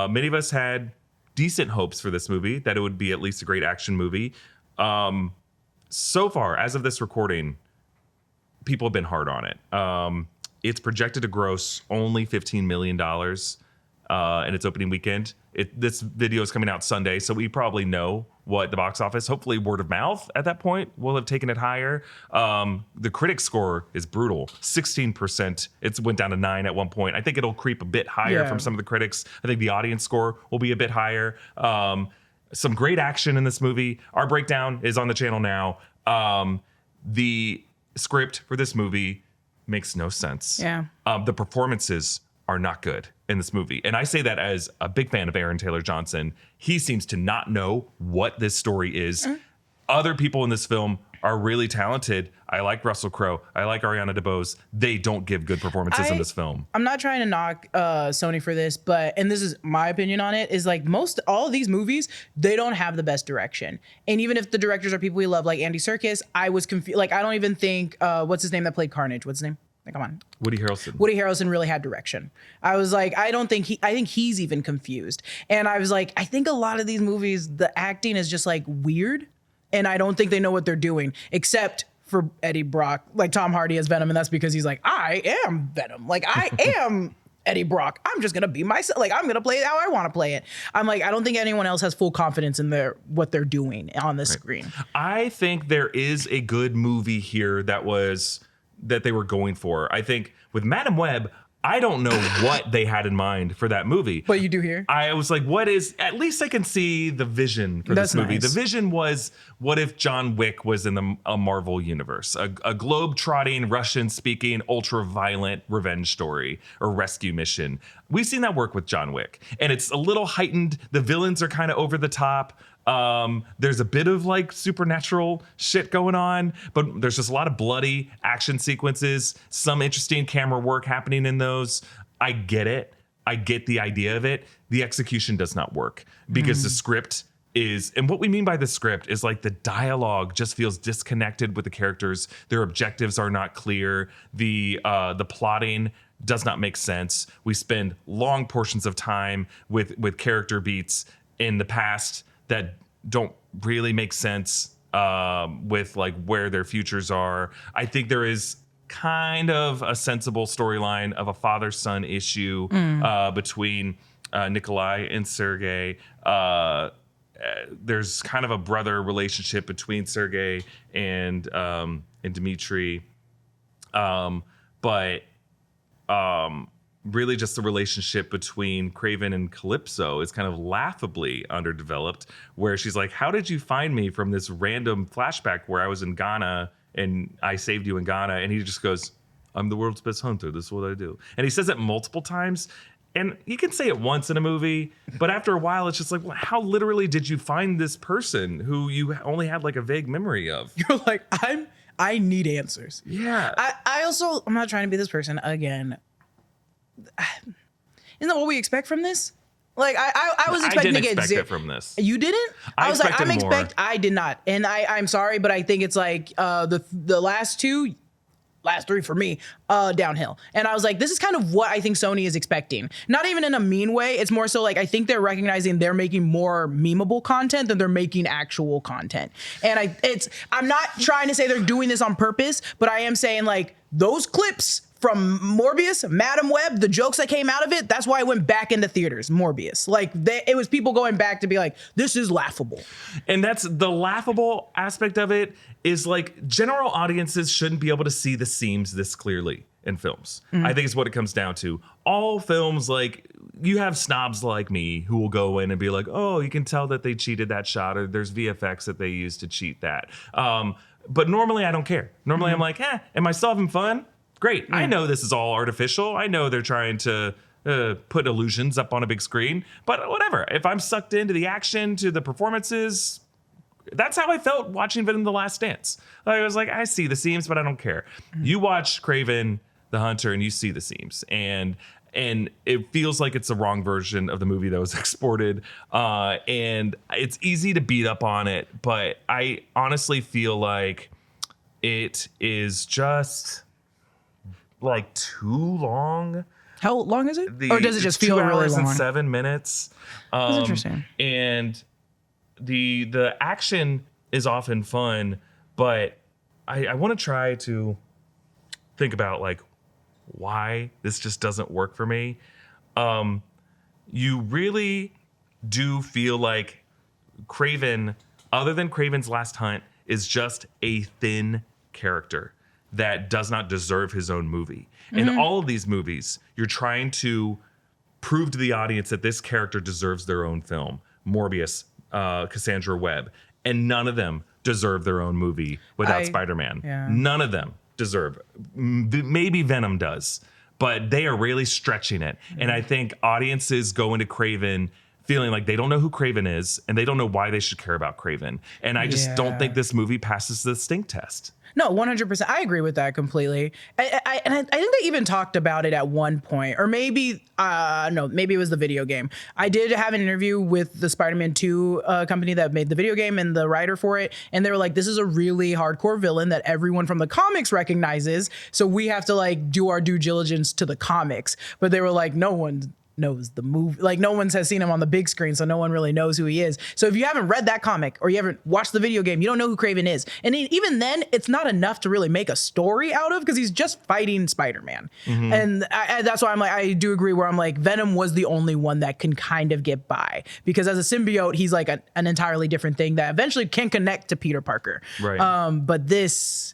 Many of us had decent hopes for this movie, that it would be at least a great action movie. So far, as of this recording, people have been hard on it. It's projected to gross only $15 million in its opening weekend. This video is coming out Sunday, so we probably know what the box office, hopefully word of mouth at that point, will have taken it higher. The critic score is brutal, 16%. It went down to 9 at one point. I think it'll creep a bit higher from some of the critics. I think the audience score will be a bit higher. Some great action in this movie. Our breakdown is on the channel now. The script for this movie makes no sense. Yeah. The performances are not good in this movie. And I say that as a big fan of Aaron Taylor Johnson. He seems to not know what this story is. Other people in this film are really talented. I like Russell Crowe. I like Ariana DeBose. They don't give good performances in this film. I'm not trying to knock Sony for this, but, and this is my opinion on it, is like all of these movies, they don't have the best direction. And even if the directors are people we love, like Andy Serkis, I was confused. Like, I don't even think, what's his name that played Carnage? What's his name? Like, come on. Woody Harrelson. Woody Harrelson really had direction. I was like, I think he's even confused. And I was like, I think a lot of these movies, the acting is just like weird. And I don't think they know what they're doing, except for Eddie Brock, like Tom Hardy as Venom. And that's because he's like, I am Venom. Like, I am Eddie Brock. I'm just going to be myself. Like, I'm going to play it how I want to play it. I'm like, I don't think anyone else has full confidence in what they're doing on the screen. I think there is a good movie here that they were going for. I think with Madam Web, I don't know what they had in mind for that movie. But you do here? I was like, at least I can see the vision for this movie. Nice. The vision was, what if John Wick was in a Marvel universe? A globe-trotting, Russian-speaking, ultra-violent revenge story or rescue mission. We've seen that work with John Wick. And it's a little heightened. The villains are kind of over the top. There's a bit of like supernatural shit going on, but there's just a lot of bloody action sequences, some interesting camera work happening in those. I get it. I get the idea of it. The execution does not work because the script is, and what we mean by the script is like the dialogue just feels disconnected with the characters. Their objectives are not clear. The plotting does not make sense. We spend long portions of time with character beats in the past that don't really make sense with like where their futures are. I think there is kind of a sensible storyline of a father-son issue between Nikolai and Sergei. There's kind of a brother relationship between Sergei and Dmitri. But really just the relationship between Kraven and Calypso is kind of laughably underdeveloped, where she's like, how did you find me from this random flashback where I was in Ghana and I saved you in Ghana? And he just goes, I'm the world's best hunter. This is what I do. And he says it multiple times. And you can say it once in a movie, but after a while, it's just like, well, how literally did you find this person who you only had like a vague memory of? You're like, I need answers. Yeah. I also, I'm not trying to be this person again. Isn't that what we expect from this? Like I was expecting to get it from this. You didn't? I was like, expected more. I did not. And I'm sorry, but I think it's like the last three for me, downhill. And I was like, this is kind of what I think Sony is expecting. Not even in a mean way. It's more so like, I think they're recognizing they're making more memeable content than they're making actual content. And I'm not trying to say they're doing this on purpose, but I am saying like those clips from Morbius, Madam Web, the jokes that came out of it, that's why I went back into theaters, Morbius. Like, it was people going back to be like, this is laughable. And that's the laughable aspect of it is like general audiences shouldn't be able to see the seams this clearly in films. I think it's what it comes down to. All films, like, you have snobs like me who will go in and be like, oh, you can tell that they cheated that shot, or there's VFX that they used to cheat that. But normally I don't care. Normally I'm like, am I still having fun? Great. I know this is all artificial. I know they're trying to put illusions up on a big screen, but whatever. If I'm sucked into the action, to the performances, that's how I felt watching Venom The Last Dance. I was like, I see the seams, but I don't care. You watch Kraven the Hunter and you see the seams, and it feels like it's the wrong version of the movie that was exported. And it's easy to beat up on it, but I honestly feel like it is just like too long. How long is it? Or does it just feel really long? 2 hours and 7 minutes. That's interesting. And the action is often fun, but I want to try to think about like why this just doesn't work for me. You really do feel like Kraven, other than Kraven's Last Hunt, is just a thin character that does not deserve his own movie. In all of these movies, you're trying to prove to the audience that this character deserves their own film. Morbius, Cassandra Webb, and none of them deserve their own movie without Spider-Man. Yeah. None of them deserve. Maybe Venom does, but they are really stretching it. And I think audiences go into Kraven feeling like they don't know who Kraven is, and they don't know why they should care about Kraven. And I just don't think this movie passes the stink test. No, 100%. I agree with that completely. I think they even talked about it at one point, or maybe, no, maybe it was the video game. I did have an interview with the Spider-Man 2 company that made the video game and the writer for it. And they were like, this is a really hardcore villain that everyone from the comics recognizes. So we have to like do our due diligence to the comics. But they were like, no one knows the movie. Like no one has seen him on the big screen, so no one really knows who he is. So if you haven't read that comic or you haven't watched the video game, you don't know who Kraven is. And even then, it's not enough to really make a story out of because he's just fighting Spider-Man. And that's why I'm like, I do agree where I'm like, Venom was the only one that can kind of get by because as a symbiote, he's like an entirely different thing that eventually can connect to Peter Parker. Right. But this,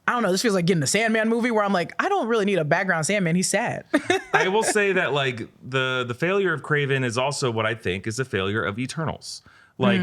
I don't know, this feels like getting the Sandman movie where I'm like, I don't really need a background Sandman. He's sad. I will say that like the failure of Kraven is also what I think is a failure of Eternals. Like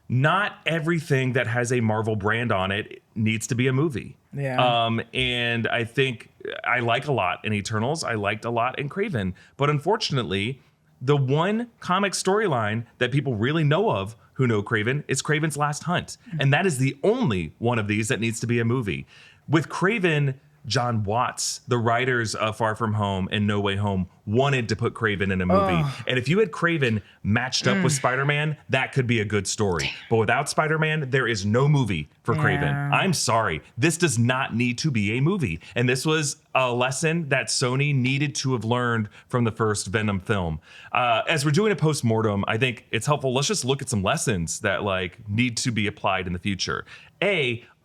not everything that has a Marvel brand on it needs to be a movie. Yeah. And I think I like a lot in Eternals. I liked a lot in Kraven. But unfortunately, the one comic storyline that people really know of who know Kraven is Kraven's Last Hunt. And that is the only one of these that needs to be a movie. With Kraven, John Watts, the writers of Far From Home and No Way Home, wanted to put Kraven in a movie. And if you had Kraven matched up with Spider-Man, that could be a good story. But without Spider-Man, there is no movie for Kraven. I'm sorry. This does not need to be a movie. And this was a lesson that Sony needed to have learned from the first Venom film. As we're doing a post-mortem, I think it's helpful. Let's just look at some lessons that like need to be applied in the future.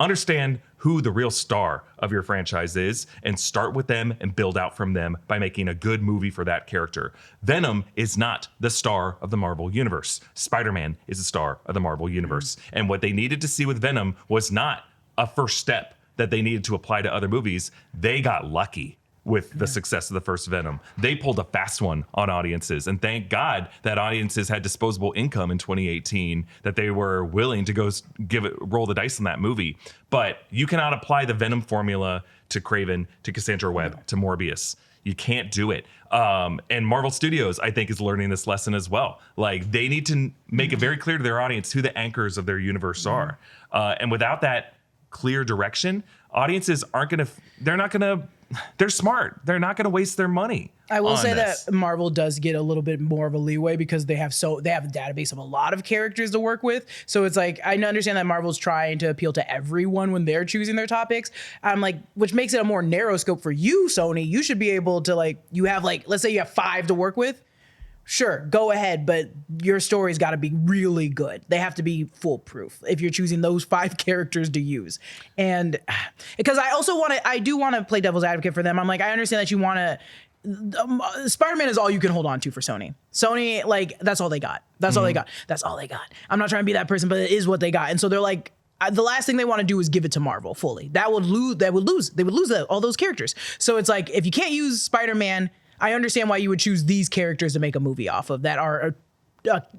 Understand who the real star of your franchise is and start with them and build out from them by making a good movie for that character. Venom is not the star of the Marvel Universe. Spider-Man is the star of the Marvel Universe. And what they needed to see with Venom was not a first step that they needed to apply to other movies. They got lucky. with the success of the first Venom. They pulled a fast one on audiences, and thank God that audiences had disposable income in 2018 that they were willing to go roll the dice on that movie. But you cannot apply the Venom formula to Kraven, to Cassandra Webb, to Morbius. You can't do it. And Marvel Studios, I think, is learning this lesson as well. Like, they need to make it very clear to their audience who the anchors of their universe are. And without that clear direction, audiences they're smart. They're not going to waste their money. I will say this. that Marvel does get a little bit more of a leeway because they have a database of a lot of characters to work with. So it's like, I understand that Marvel's trying to appeal to everyone when they're choosing their topics. I'm like, which makes it a more narrow scope for you, Sony. You should be able to, like, you have, like, let's say you have 5 to work with. Sure, go ahead, but your story's got to be really good. They have to be foolproof if you're choosing those 5 characters to use. And because I do want to play devil's advocate for them. I'm like, I understand that you want to. Spider-Man is all you can hold on to for Sony. Sony, like, that's all they got. That's all they got. That's all they got. I'm not trying to be that person, but it is what they got. And so they're like, the last thing they want to do is give it to Marvel fully. They would lose all those characters. So it's like, if you can't use Spider-Man, I understand why you would choose these characters to make a movie off of that are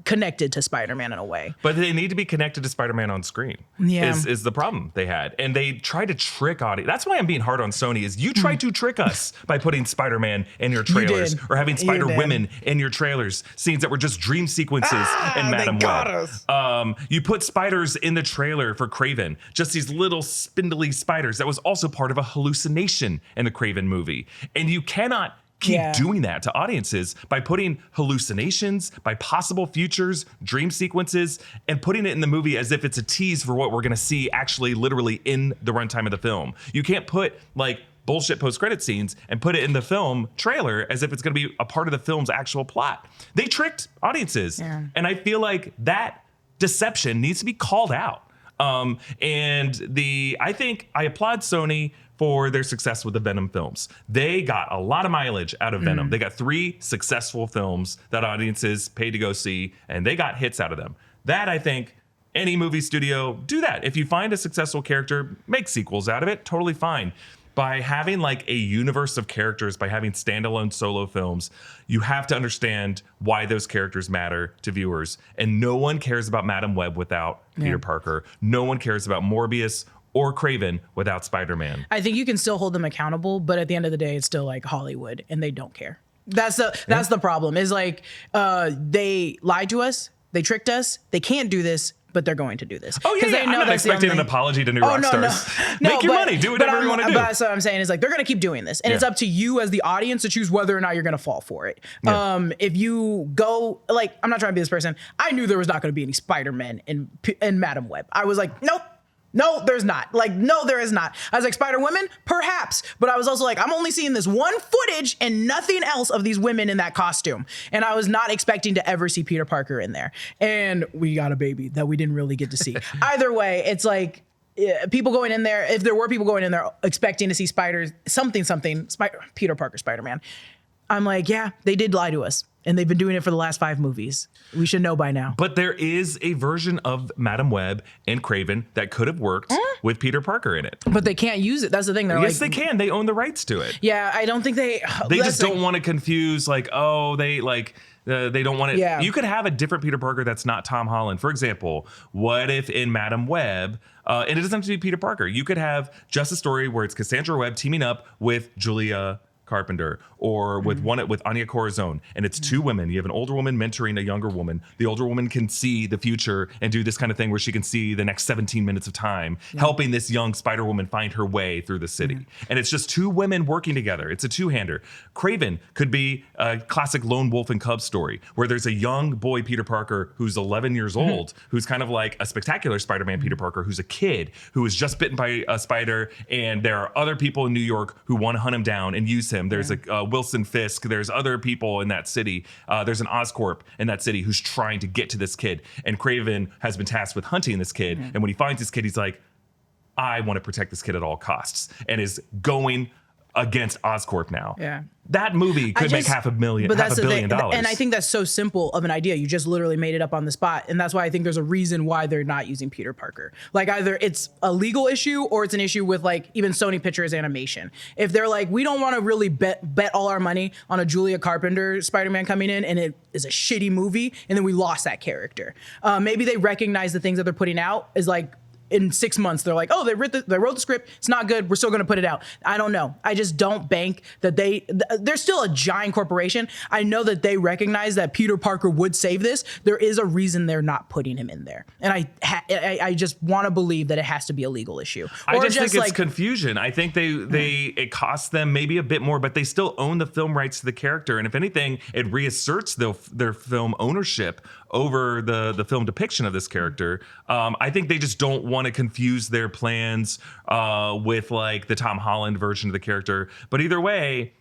connected to Spider-Man in a way. But they need to be connected to Spider-Man on screen. Yeah. Is the problem they had. And they try to trick audience. That's why I'm being hard on Sony, is you tried to trick us by putting Spider-Man in your trailers or having Spider-Women in your trailers, scenes that were just dream sequences in Madam Web. You put spiders in the trailer for Kraven, just these little spindly spiders. That was also part of a hallucination in the Kraven movie. And you cannot keep doing that to audiences by putting hallucinations, by possible futures, dream sequences, and putting it in the movie as if it's a tease for what we're going to see actually literally in the runtime of the film. You can't put, like, bullshit post-credit scenes and put it in the film trailer as if it's going to be a part of the film's actual plot. They tricked audiences. And I feel like that deception needs to be called out. I think I applaud Sony for their success with the Venom films. They got a lot of mileage out of Venom. They got 3 successful films that audiences paid to go see, and they got hits out of them. That, I think, any movie studio, do that. If you find a successful character, make sequels out of it, totally fine. By having, like, a universe of characters, by having standalone solo films, you have to understand why those characters matter to viewers. And no one cares about Madam Web without Peter Parker. No one cares about Morbius or Kraven without Spider-Man. I think you can still hold them accountable, but at the end of the day, it's still like Hollywood, and they don't care. That's the problem. Is like, they lied to us, they tricked us, they can't do this, but they're going to do this. Oh yeah, They know I'm not expecting an apology to new Rockstars. Make your money, do whatever you want to do. But so what I'm saying is, like, they're going to keep doing this, and it's up to you as the audience to choose whether or not you're going to fall for it. If you go, like, I'm not trying to be this person. I knew there was not going to be any Spider-Man in Madam Web. I was like, nope. No, there's not. Like, no, there is not. I was like, Spider-Women? Perhaps. But I was also like, I'm only seeing this one footage and nothing else of these women in that costume. And I was not expecting to ever see Peter Parker in there. And we got a baby that we didn't really get to see. Either way, it's like, people going in there, if there were people going in there expecting to see Peter Parker Spider-Man, I'm like, yeah, they did lie to us. And they've been doing it for the last 5 movies. We should know by now. But there is a version of Madam Web and Kraven that could have worked with Peter Parker in it. But they can't use it. That's the thing. Yes, they can. They own the rights to it. Yeah, I don't think they just don't want to confuse, like, they don't want it. Yeah. You could have a different Peter Parker that's not Tom Holland. For example, what if in Madam Web, and it doesn't have to be Peter Parker, you could have just a story where it's Cassandra Webb teaming up with Julia Carpenter, or with Anya Corazon, and it's 2 women. You have an older woman mentoring a younger woman. The older woman can see the future and do this kind of thing where she can see the next 17 minutes of time, helping this young Spider-Woman find her way through the city. And it's just 2 women working together. It's a 2-hander. Kraven could be a classic lone wolf and cub story where there's a young boy, Peter Parker, who's 11 years old, who's kind of like a spectacular Spider-Man Peter Parker, who's a kid who was just bitten by a spider, and there are other people in New York who want to hunt him down and use him. There's a Wilson Fisk. There's other people in that city. There's an Oscorp in that city who's trying to get to this kid. And Kraven has been tasked with hunting this kid. And when he finds this kid, he's like, I want to protect this kid at all costs. And is going against Oscorp now. Yeah. That movie could make $500 million. But that's $500 million. And I think that's so simple of an idea. You just literally made it up on the spot. And that's why I think there's a reason why they're not using Peter Parker. Like either it's a legal issue or it's an issue with like even Sony Pictures Animation. If they're like, we don't want to really bet all our money on a Julia Carpenter Spider-Man coming in and it is a shitty movie and then we lost that character. Maybe they recognize the things that they're putting out is like, in 6 months, they're like, oh, they wrote the script. It's not good. We're still going to put it out. I don't know. I just don't bank that they're still a giant corporation. I know that they recognize that Peter Parker would save this. There is a reason they're not putting him in there. And I just want to believe that it has to be a legal issue. I just think it's confusion. I think it costs them maybe a bit more, but they still own the film rights to the character. And if anything, it reasserts their film ownership over the film depiction of this character. I think they just don't want to confuse their plans with like the Tom Holland version of the character. But either way,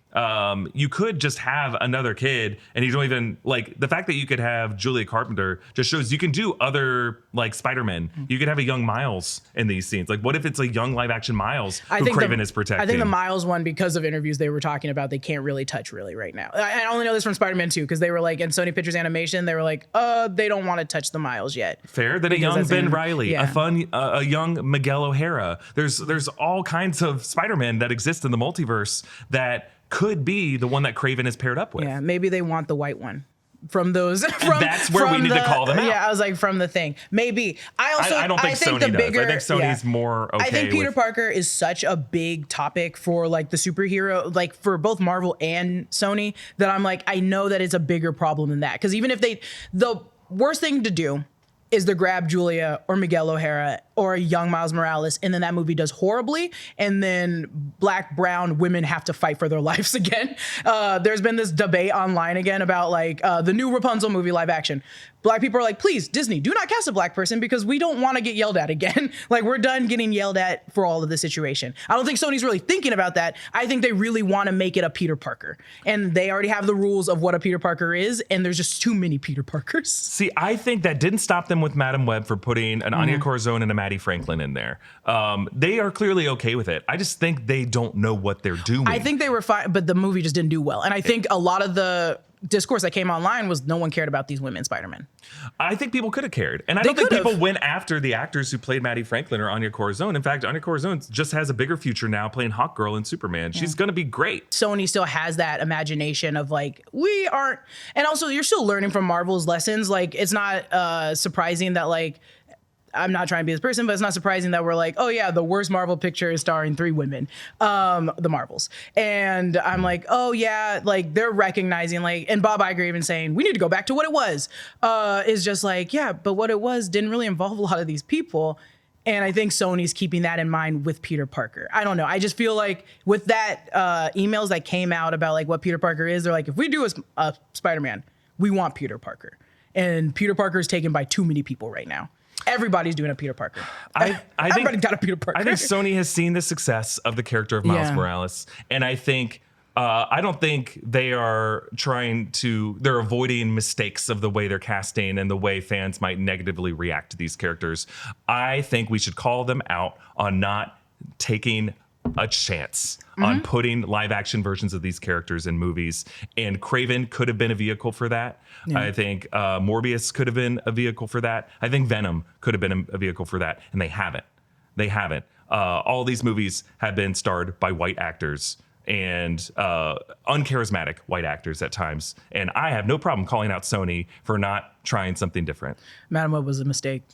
you could just have another kid and you don't even like the fact that you could have Julia Carpenter just shows you can do other like Spider-Man. You could have a young Miles in these scenes. Like what if it's a young live action Miles who Kraven is protecting? I think the Miles one, because of interviews they were talking about, they can't really touch really right now. I only know this from Spider-Man 2 because they were like in Sony Pictures Animation, they were like, they don't want to touch the Miles yet. Fair. Then a young Ben Reilly, a young Miguel O'Hara. There's all kinds of Spider-Man that exist in the multiverse that could be the one that Kraven is paired up with. Yeah, maybe they want the white one from those. That's where we need to call them out. Yeah, I was like, from the thing. Maybe. I don't think Sony does. I think Sony's more okay. I think Peter Parker is such a big topic for like the superhero, like for both Marvel and Sony, that I'm like, I know that it's a bigger problem than that. Because even if the worst thing to do is to grab Julia or Miguel O'Hara or a young Miles Morales, and then that movie does horribly, and then Black, brown women have to fight for their lives again. There's been this debate online again about like the new Rapunzel movie live action. Black people are like, please, Disney, do not cast a black person because we don't want to get yelled at again. Like we're done getting yelled at for all of the situation. I don't think Sony's really thinking about that. I think they really want to make it a Peter Parker, and they already have the rules of what a Peter Parker is, and there's just too many Peter Parkers. See, I think that didn't stop them with Madame Web for putting an Anya Corazon and a Maddie Franklin in there. They are clearly okay with it. I just think they don't know what they're doing. I think they were fine, but the movie just didn't do well. And I think a lot of the discourse that came online was no one cared about these women Spider-Man. I think people could have cared. And I don't think people went after the actors who played Maddie Franklin or Anya Corazon. In fact, Anya Corazon just has a bigger future now playing Hawkgirl in Superman. She's going to be great. Sony still has that imagination of like, we aren't, and also you're still learning from Marvel's lessons. Like it's not surprising that like, I'm not trying to be this person, but it's not surprising that we're like, oh yeah, the worst Marvel picture is starring 3 women, the Marvels. And I'm like, oh yeah, like they're recognizing like, and Bob Iger even saying, we need to go back to what it was, is just like, yeah, but what it was didn't really involve a lot of these people. And I think Sony's keeping that in mind with Peter Parker. I don't know. I just feel like with that emails that came out about like what Peter Parker is, they're like, if we do a Spider-Man, we want Peter Parker. And Peter Parker is taken by too many people right now. Everybody's doing a Peter Parker. Everybody got a Peter Parker. I think Sony has seen the success of the character of Miles Morales. And I think, I don't think they are they're avoiding mistakes of the way they're casting and the way fans might negatively react to these characters. I think we should call them out on not taking a chance on putting live action versions of these characters in movies, and Kraven could have been a vehicle for that. I think Morbius could have been a vehicle for that. I think Venom could have been a vehicle for that, and they haven't. All these movies have been starred by white actors and uncharismatic white actors at times, and I have no problem calling out Sony for not trying something different. Madame Web was a mistake.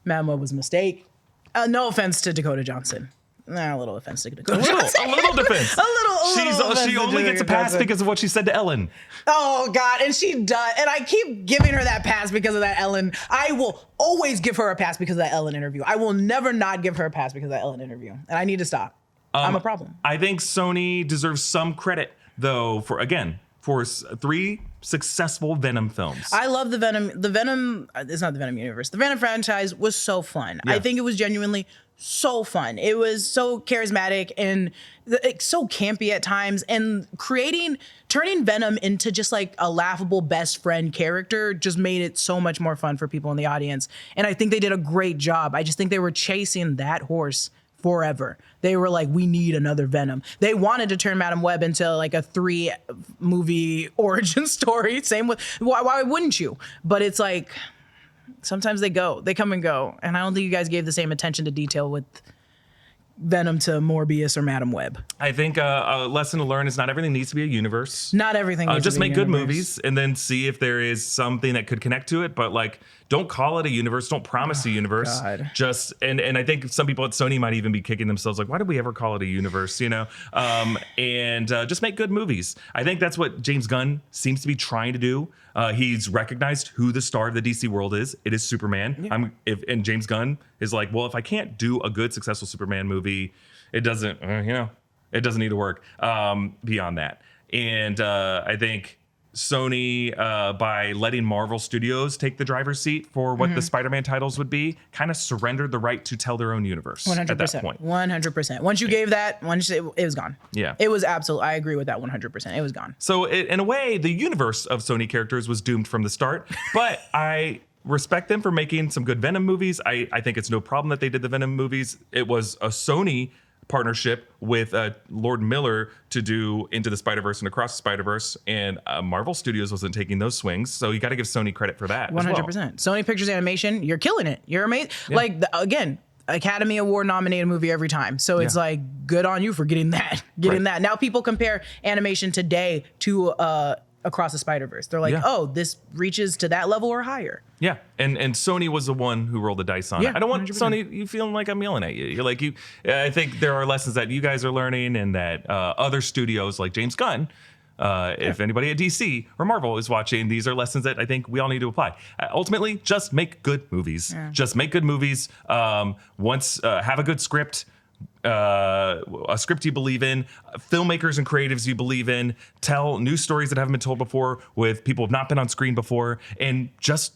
No offense to Dakota Johnson. Nah, a little offense to Dakota Johnson. A little defense. She only gets a pass because of what she said to Ellen. Oh God, and she does. And I keep giving her that pass because of that Ellen. I will always give her a pass because of that Ellen interview. I will never not give her a pass because of that Ellen interview. And I need to stop. I'm a problem. I think Sony deserves some credit though for 3 successful Venom films. I love the Venom. It's not the Venom universe. The Venom franchise was so fun. Yeah. I think it was genuinely so fun. It was so charismatic and so campy at times, and turning Venom into just like a laughable best friend character just made it so much more fun for people in the audience. And I think they did a great job. I just think they were chasing that horse forever. They were like, we need another Venom. They wanted to turn Madam Web into like a 3-movie origin story. Same with, why wouldn't you? But it's like, sometimes they come and go. And I don't think you guys gave the same attention to detail with Venom to Morbius or Madam Web. I think a lesson to learn is not everything needs to be a universe. Not everything needs just to be make a good universe. movies and then see if there is something that could connect to it. But like, don't call it a universe. Don't promise a universe. God. Just and I think some people at Sony might even be kicking themselves like, why did we ever call it a universe? You know, and just make good movies. I think that's what James Gunn seems to be trying to do. He's recognized who the star of the DC world is. It is Superman. Yeah. And James Gunn is like, well, if I can't do a good, successful Superman movie, it doesn't, it doesn't need to work beyond that. And I think Sony, by letting Marvel Studios take the driver's seat for what the Spider-Man titles would be, kind of surrendered the right to tell their own universe 100%, at that point. 100%. Once you gave that, it was gone. Yeah. It was absolutely, I agree with that 100%. It was gone. So in a way, the universe of Sony characters was doomed from the start, but I respect them for making some good Venom movies. I think it's no problem that they did the Venom movies. It was a Sony partnership with Lord Miller to do Into the Spider-Verse and Across the Spider-Verse, and Marvel Studios wasn't taking those swings, so you got to give Sony credit for that 100%. as well. Sony Pictures Animation, you're killing it. You're amazing. Yeah. Like, again, Academy Award nominated movie every time. So it's like, good on you for getting that. That. Now people compare animation today to Across the Spider-Verse. They're like, oh, this reaches to that level or higher. Yeah, and Sony was the one who rolled the dice on it. I don't want 100%. Sony you feeling like I'm yelling at you. You're like I think there are lessons that you guys are learning, and that other studios like James Gunn, if anybody at DC or Marvel is watching, these are lessons that I think we all need to apply. Ultimately, just make good movies. Yeah. Just make good movies. Once have a good script. A script you believe in, filmmakers and creatives you believe in, tell new stories that haven't been told before with people who have not been on screen before, and just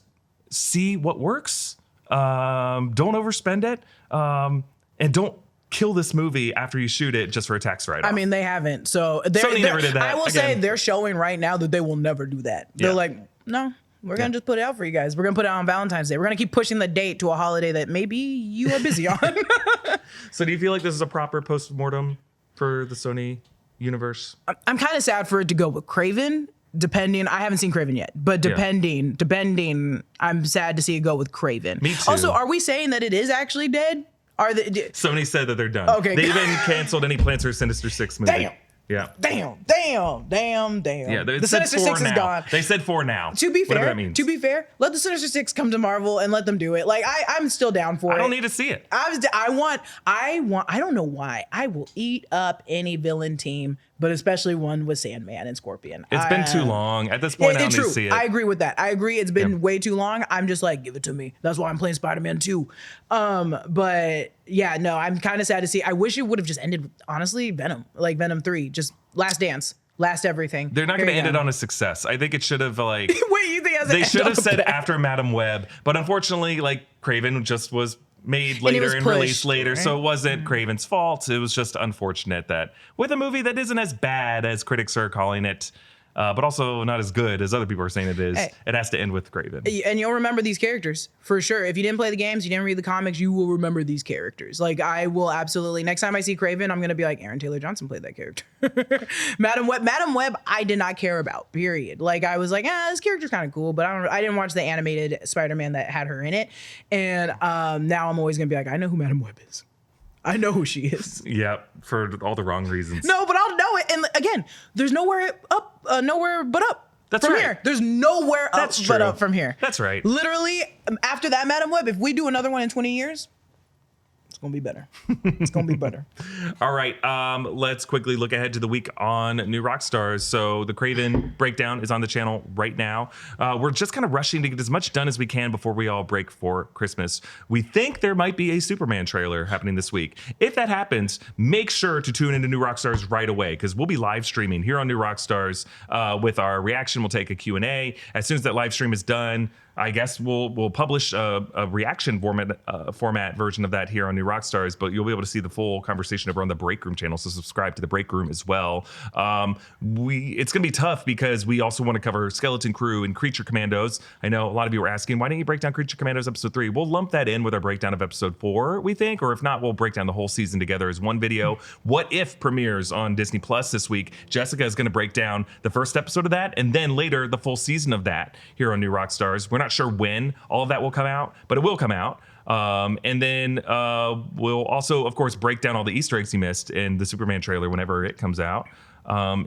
see what works. Don't overspend it, and don't kill this movie after you shoot it just for a tax write-off. I mean, they haven't. So Sony never did that. I will say they're showing right now that they will never do that. They're like, no, we're going to just put it out for you guys. We're going to put it out on Valentine's Day. We're going to keep pushing the date to a holiday that maybe you are busy on. So do you feel like this is a proper post-mortem for the Sony universe? I'm kind of sad for it to go with Kraven. Depending, I haven't seen Kraven yet, but depending, I'm sad to see it go with Kraven. Me too. Also, are we saying that it is actually dead? Sony said that they're done. Okay. They even canceled any plans for Sinister Six movie. Damn. Yeah. Damn. Yeah, The Sinister Six is gone. They said 4 now. To be Whatever fair, that means. to be fair, let the Sinister Six come to Marvel and let them do it. Like I'm still down for it. I don't need to see it. I want. I don't know why. I will eat up any villain team, but especially one with Sandman and Scorpion. It's been too long. At this point, I don't need to see it. I agree with that. I agree. It's been way too long. I'm just like, give it to me. That's why I'm playing Spider-Man 2. But yeah, no, I'm kind of sad to see. I wish it would have just ended with, honestly, Venom, like Venom 3, just Last Dance, last everything. They're not going to end it on a success. I think it should have like. Wait, you think they should have said after Madam Web, but unfortunately, like Kraven just was made later and released later, right? So it wasn't Kraven's fault. It was just unfortunate that with a movie that isn't as bad as critics are calling it, but also not as good as other people are saying it is, it has to end with Kraven. And you'll remember these characters for sure. If you didn't play the games, you didn't read the comics, you will remember these characters. Like I will absolutely. Next time I see Kraven, I'm gonna be like, Aaron Taylor Johnson played that character. Madam Web, I did not care about. Period. Like I was like, this character's kind of cool, but I didn't watch the animated Spider-Man that had her in it. And now I'm always gonna be like, I know who Madam Web is. I know who she is. Yeah, for all the wrong reasons. No, but I'll know it. And again, there's nowhere but up. That's from right. here. There's nowhere up but up from here. That's right. Literally, after that Madam Web, if we do another one in 20 years, it's going to be better. It's going to be better. All right. Let's quickly look ahead to the week on New Rockstars. So the Kraven breakdown is on the channel right now. We're just kind of rushing to get as much done as we can before we all break for Christmas. We think there might be a Superman trailer happening this week. If that happens, make sure to tune into New Rockstars right away, because we'll be live streaming here on New Rockstars with our reaction. We'll take a Q&A. As soon as that live stream is done, I guess we'll publish a reaction format version of that here on New Rockstars, but you'll be able to see the full conversation over on the Break Room channel. So subscribe to the Break Room as well. It's gonna be tough because we also want to cover Skeleton Crew and Creature Commandos. I know a lot of you were asking, why didn't you break down Creature Commandos episode 3? We'll lump that in with our breakdown of episode 4, we think, or if not, we'll break down the whole season together as one video. What If premieres on Disney Plus this week. Jessica is going to break down the first episode of that, and then later the full season of that here on New Rockstars. We're not sure when all of that will come out, but it will come out. And then we'll also, of course, break down all the Easter eggs you missed in the Superman trailer whenever it comes out.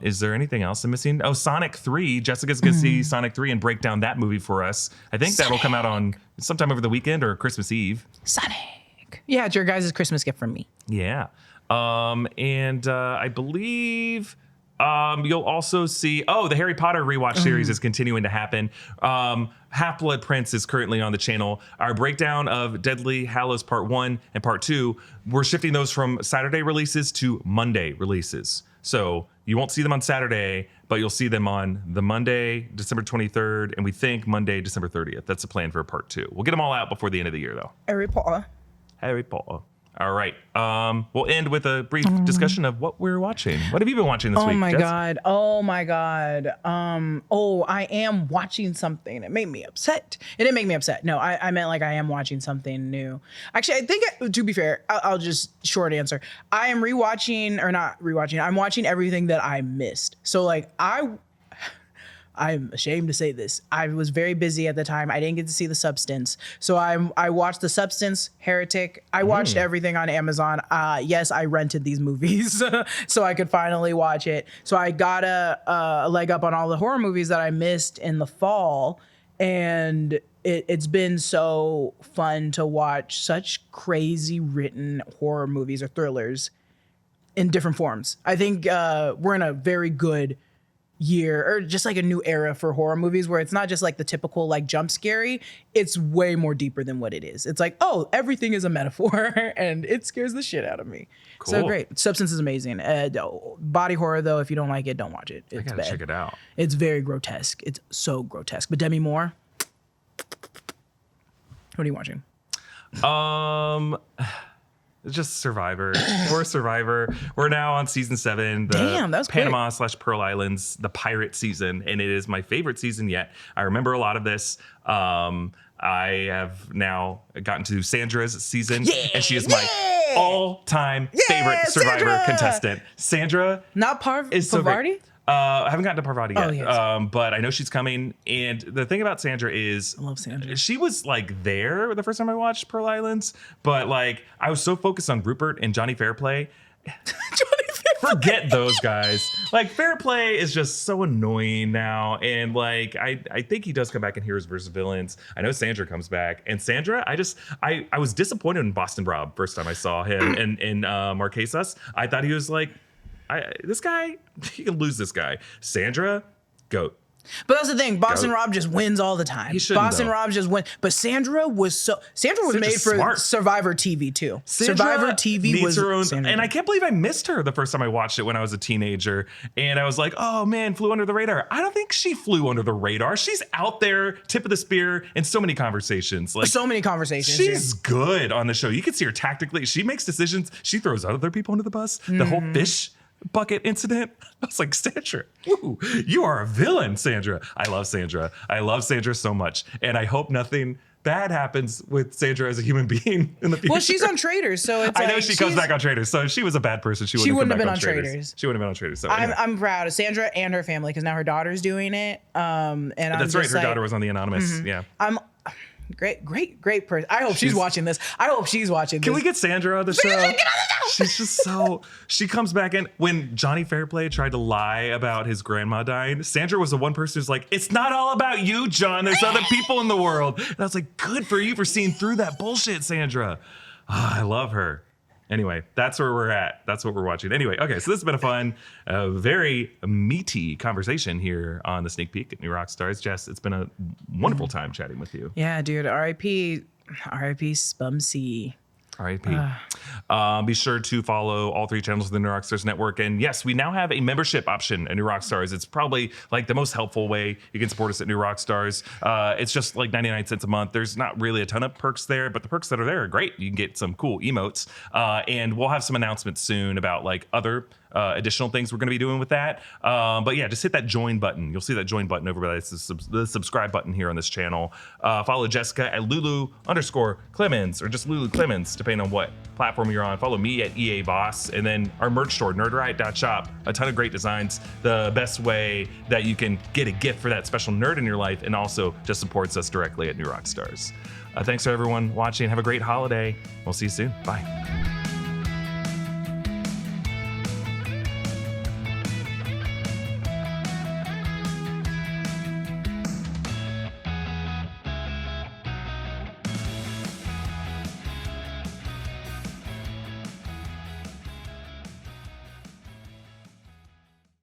Is there anything else I'm missing? Oh, Sonic 3. Jessica's going to see Sonic 3 and break down that movie for us. I think that'll come out on sometime over the weekend or Christmas Eve. Sonic. Yeah, it's your guys' Christmas gift from me. Yeah. And I believe you'll also see, the Harry Potter rewatch series is continuing to happen. Half-Blood Prince is currently on the channel. Our breakdown of Deadly Hallows Part 1 and Part 2, we're shifting those from Saturday releases to Monday releases. So you won't see them on Saturday, but you'll see them on the Monday, December 23rd, and we think Monday, December 30th. That's the plan for Part 2. We'll get them all out before the end of the year, though. Harry Potter. Harry Potter. All right. We'll end with a brief discussion of what we're watching. What have you been watching this week, Jess? Oh my God. I am watching something. It made me upset. It didn't make me upset. No, I meant like I am watching something new. Actually, I think, to be fair, I'll just short answer. I am I'm watching everything that I missed. So like I'm ashamed to say this. I was very busy at the time. I didn't get to see The Substance. So I watched The Substance, Heretic. I watched everything on Amazon. Yes, I rented these movies so I could finally watch it. So I got a leg up on all the horror movies that I missed in the fall. And it's been so fun to watch such crazy written horror movies or thrillers in different forms. I think we're in a very good year, or just like a new era for horror movies where it's not just like the typical like jump scary. It's way more deeper than what it is. It's like, everything is a metaphor and it scares the shit out of me. Cool. So great. Substance is amazing. Body horror though, if you don't like it, don't watch it. It's I gotta check it out. It's very grotesque. It's so grotesque. But Demi Moore, what are you watching? It's just Survivor. We're Survivor. We're now on season 7. Damn, that was Panama/Pearl Islands, the pirate season, and it is my favorite season yet. I remember a lot of this. I have now gotten to Sandra's season, and she is my all-time favorite Survivor contestant. Sandra, not is so Parvati? great. I haven't gotten to Parvati yet, yes. But I know she's coming. And the thing about Sandra is, I love Sandra. She was like there the first time I watched Pearl Islands, but like I was so focused on Rupert and Johnny Fairplay. Forget those guys. Like Fairplay is just so annoying now, and like I think he does come back in Heroes vs. Villains. I know Sandra comes back, and Sandra, I was disappointed in Boston Rob first time I saw him in Marquesas. I thought he was like, this guy, he can lose this guy. Sandra, goat. But that's the thing. Boston Rob just wins all the time. Boston Rob just wins. But Sandra was made for Survivor TV too. Survivor TV was her own. Sandra. And I can't believe I missed her the first time I watched it when I was a teenager. And I was like, oh man, flew under the radar. I don't think she flew under the radar. She's out there, tip of the spear, in so many conversations. Like so many conversations. She's good on the show. You can see her tactically. She makes decisions. She throws other people under the bus. The whole fish bucket incident. I was like, Sandra, woo, you are a villain, Sandra. I love Sandra. I love Sandra so much. And I hope nothing bad happens with Sandra as a human being in the future. Well, she's on Traitors, so it's I know she comes back on Traitors. So if she was a bad person, she wouldn't have been on Traitors. She wouldn't have been on Traitors. So anyway. I'm proud of Sandra and her family because now her daughter's doing it. And that's right. Her daughter was on The Anonymous. Yeah. Great person. I hope she's watching this. Can we get Sandra on the show? She's just so, she comes back in. When Johnny Fairplay tried to lie about his grandma dying, Sandra was the one person who's like, it's not all about you, John. There's other people in the world. And I was like, good for you for seeing through that bullshit, Sandra. I love her. Anyway, that's where we're at. That's what we're watching. Anyway, okay, so this has been a fun, very meaty conversation here on the Sneak Peek at New Rockstars. Jess, it's been a wonderful time chatting with you. Yeah, dude. R.I.P. SPUMC. R.I.P. Be sure to follow all 3 channels of the New Rockstars Network. And yes, we now have a membership option at New Rockstars. It's probably like the most helpful way you can support us at New Rockstars. It's just like 99 cents a month. There's not really a ton of perks there, but the perks that are there are great. You can get some cool emotes. And we'll have some announcements soon about like other additional things we're going to be doing with that. But yeah, just hit that join button. You'll see that join button over by the subscribe button here on this channel. Follow Jessica at Lulu_Clemons or just Lulu Clemons, depending on what platform you're on. Follow me at EA Voss, and then our merch store, nerdriot.shop. A ton of great designs. The best way that you can get a gift for that special nerd in your life, and also just supports us directly at New Rockstars. Thanks for everyone watching. Have a great holiday. We'll see you soon. Bye.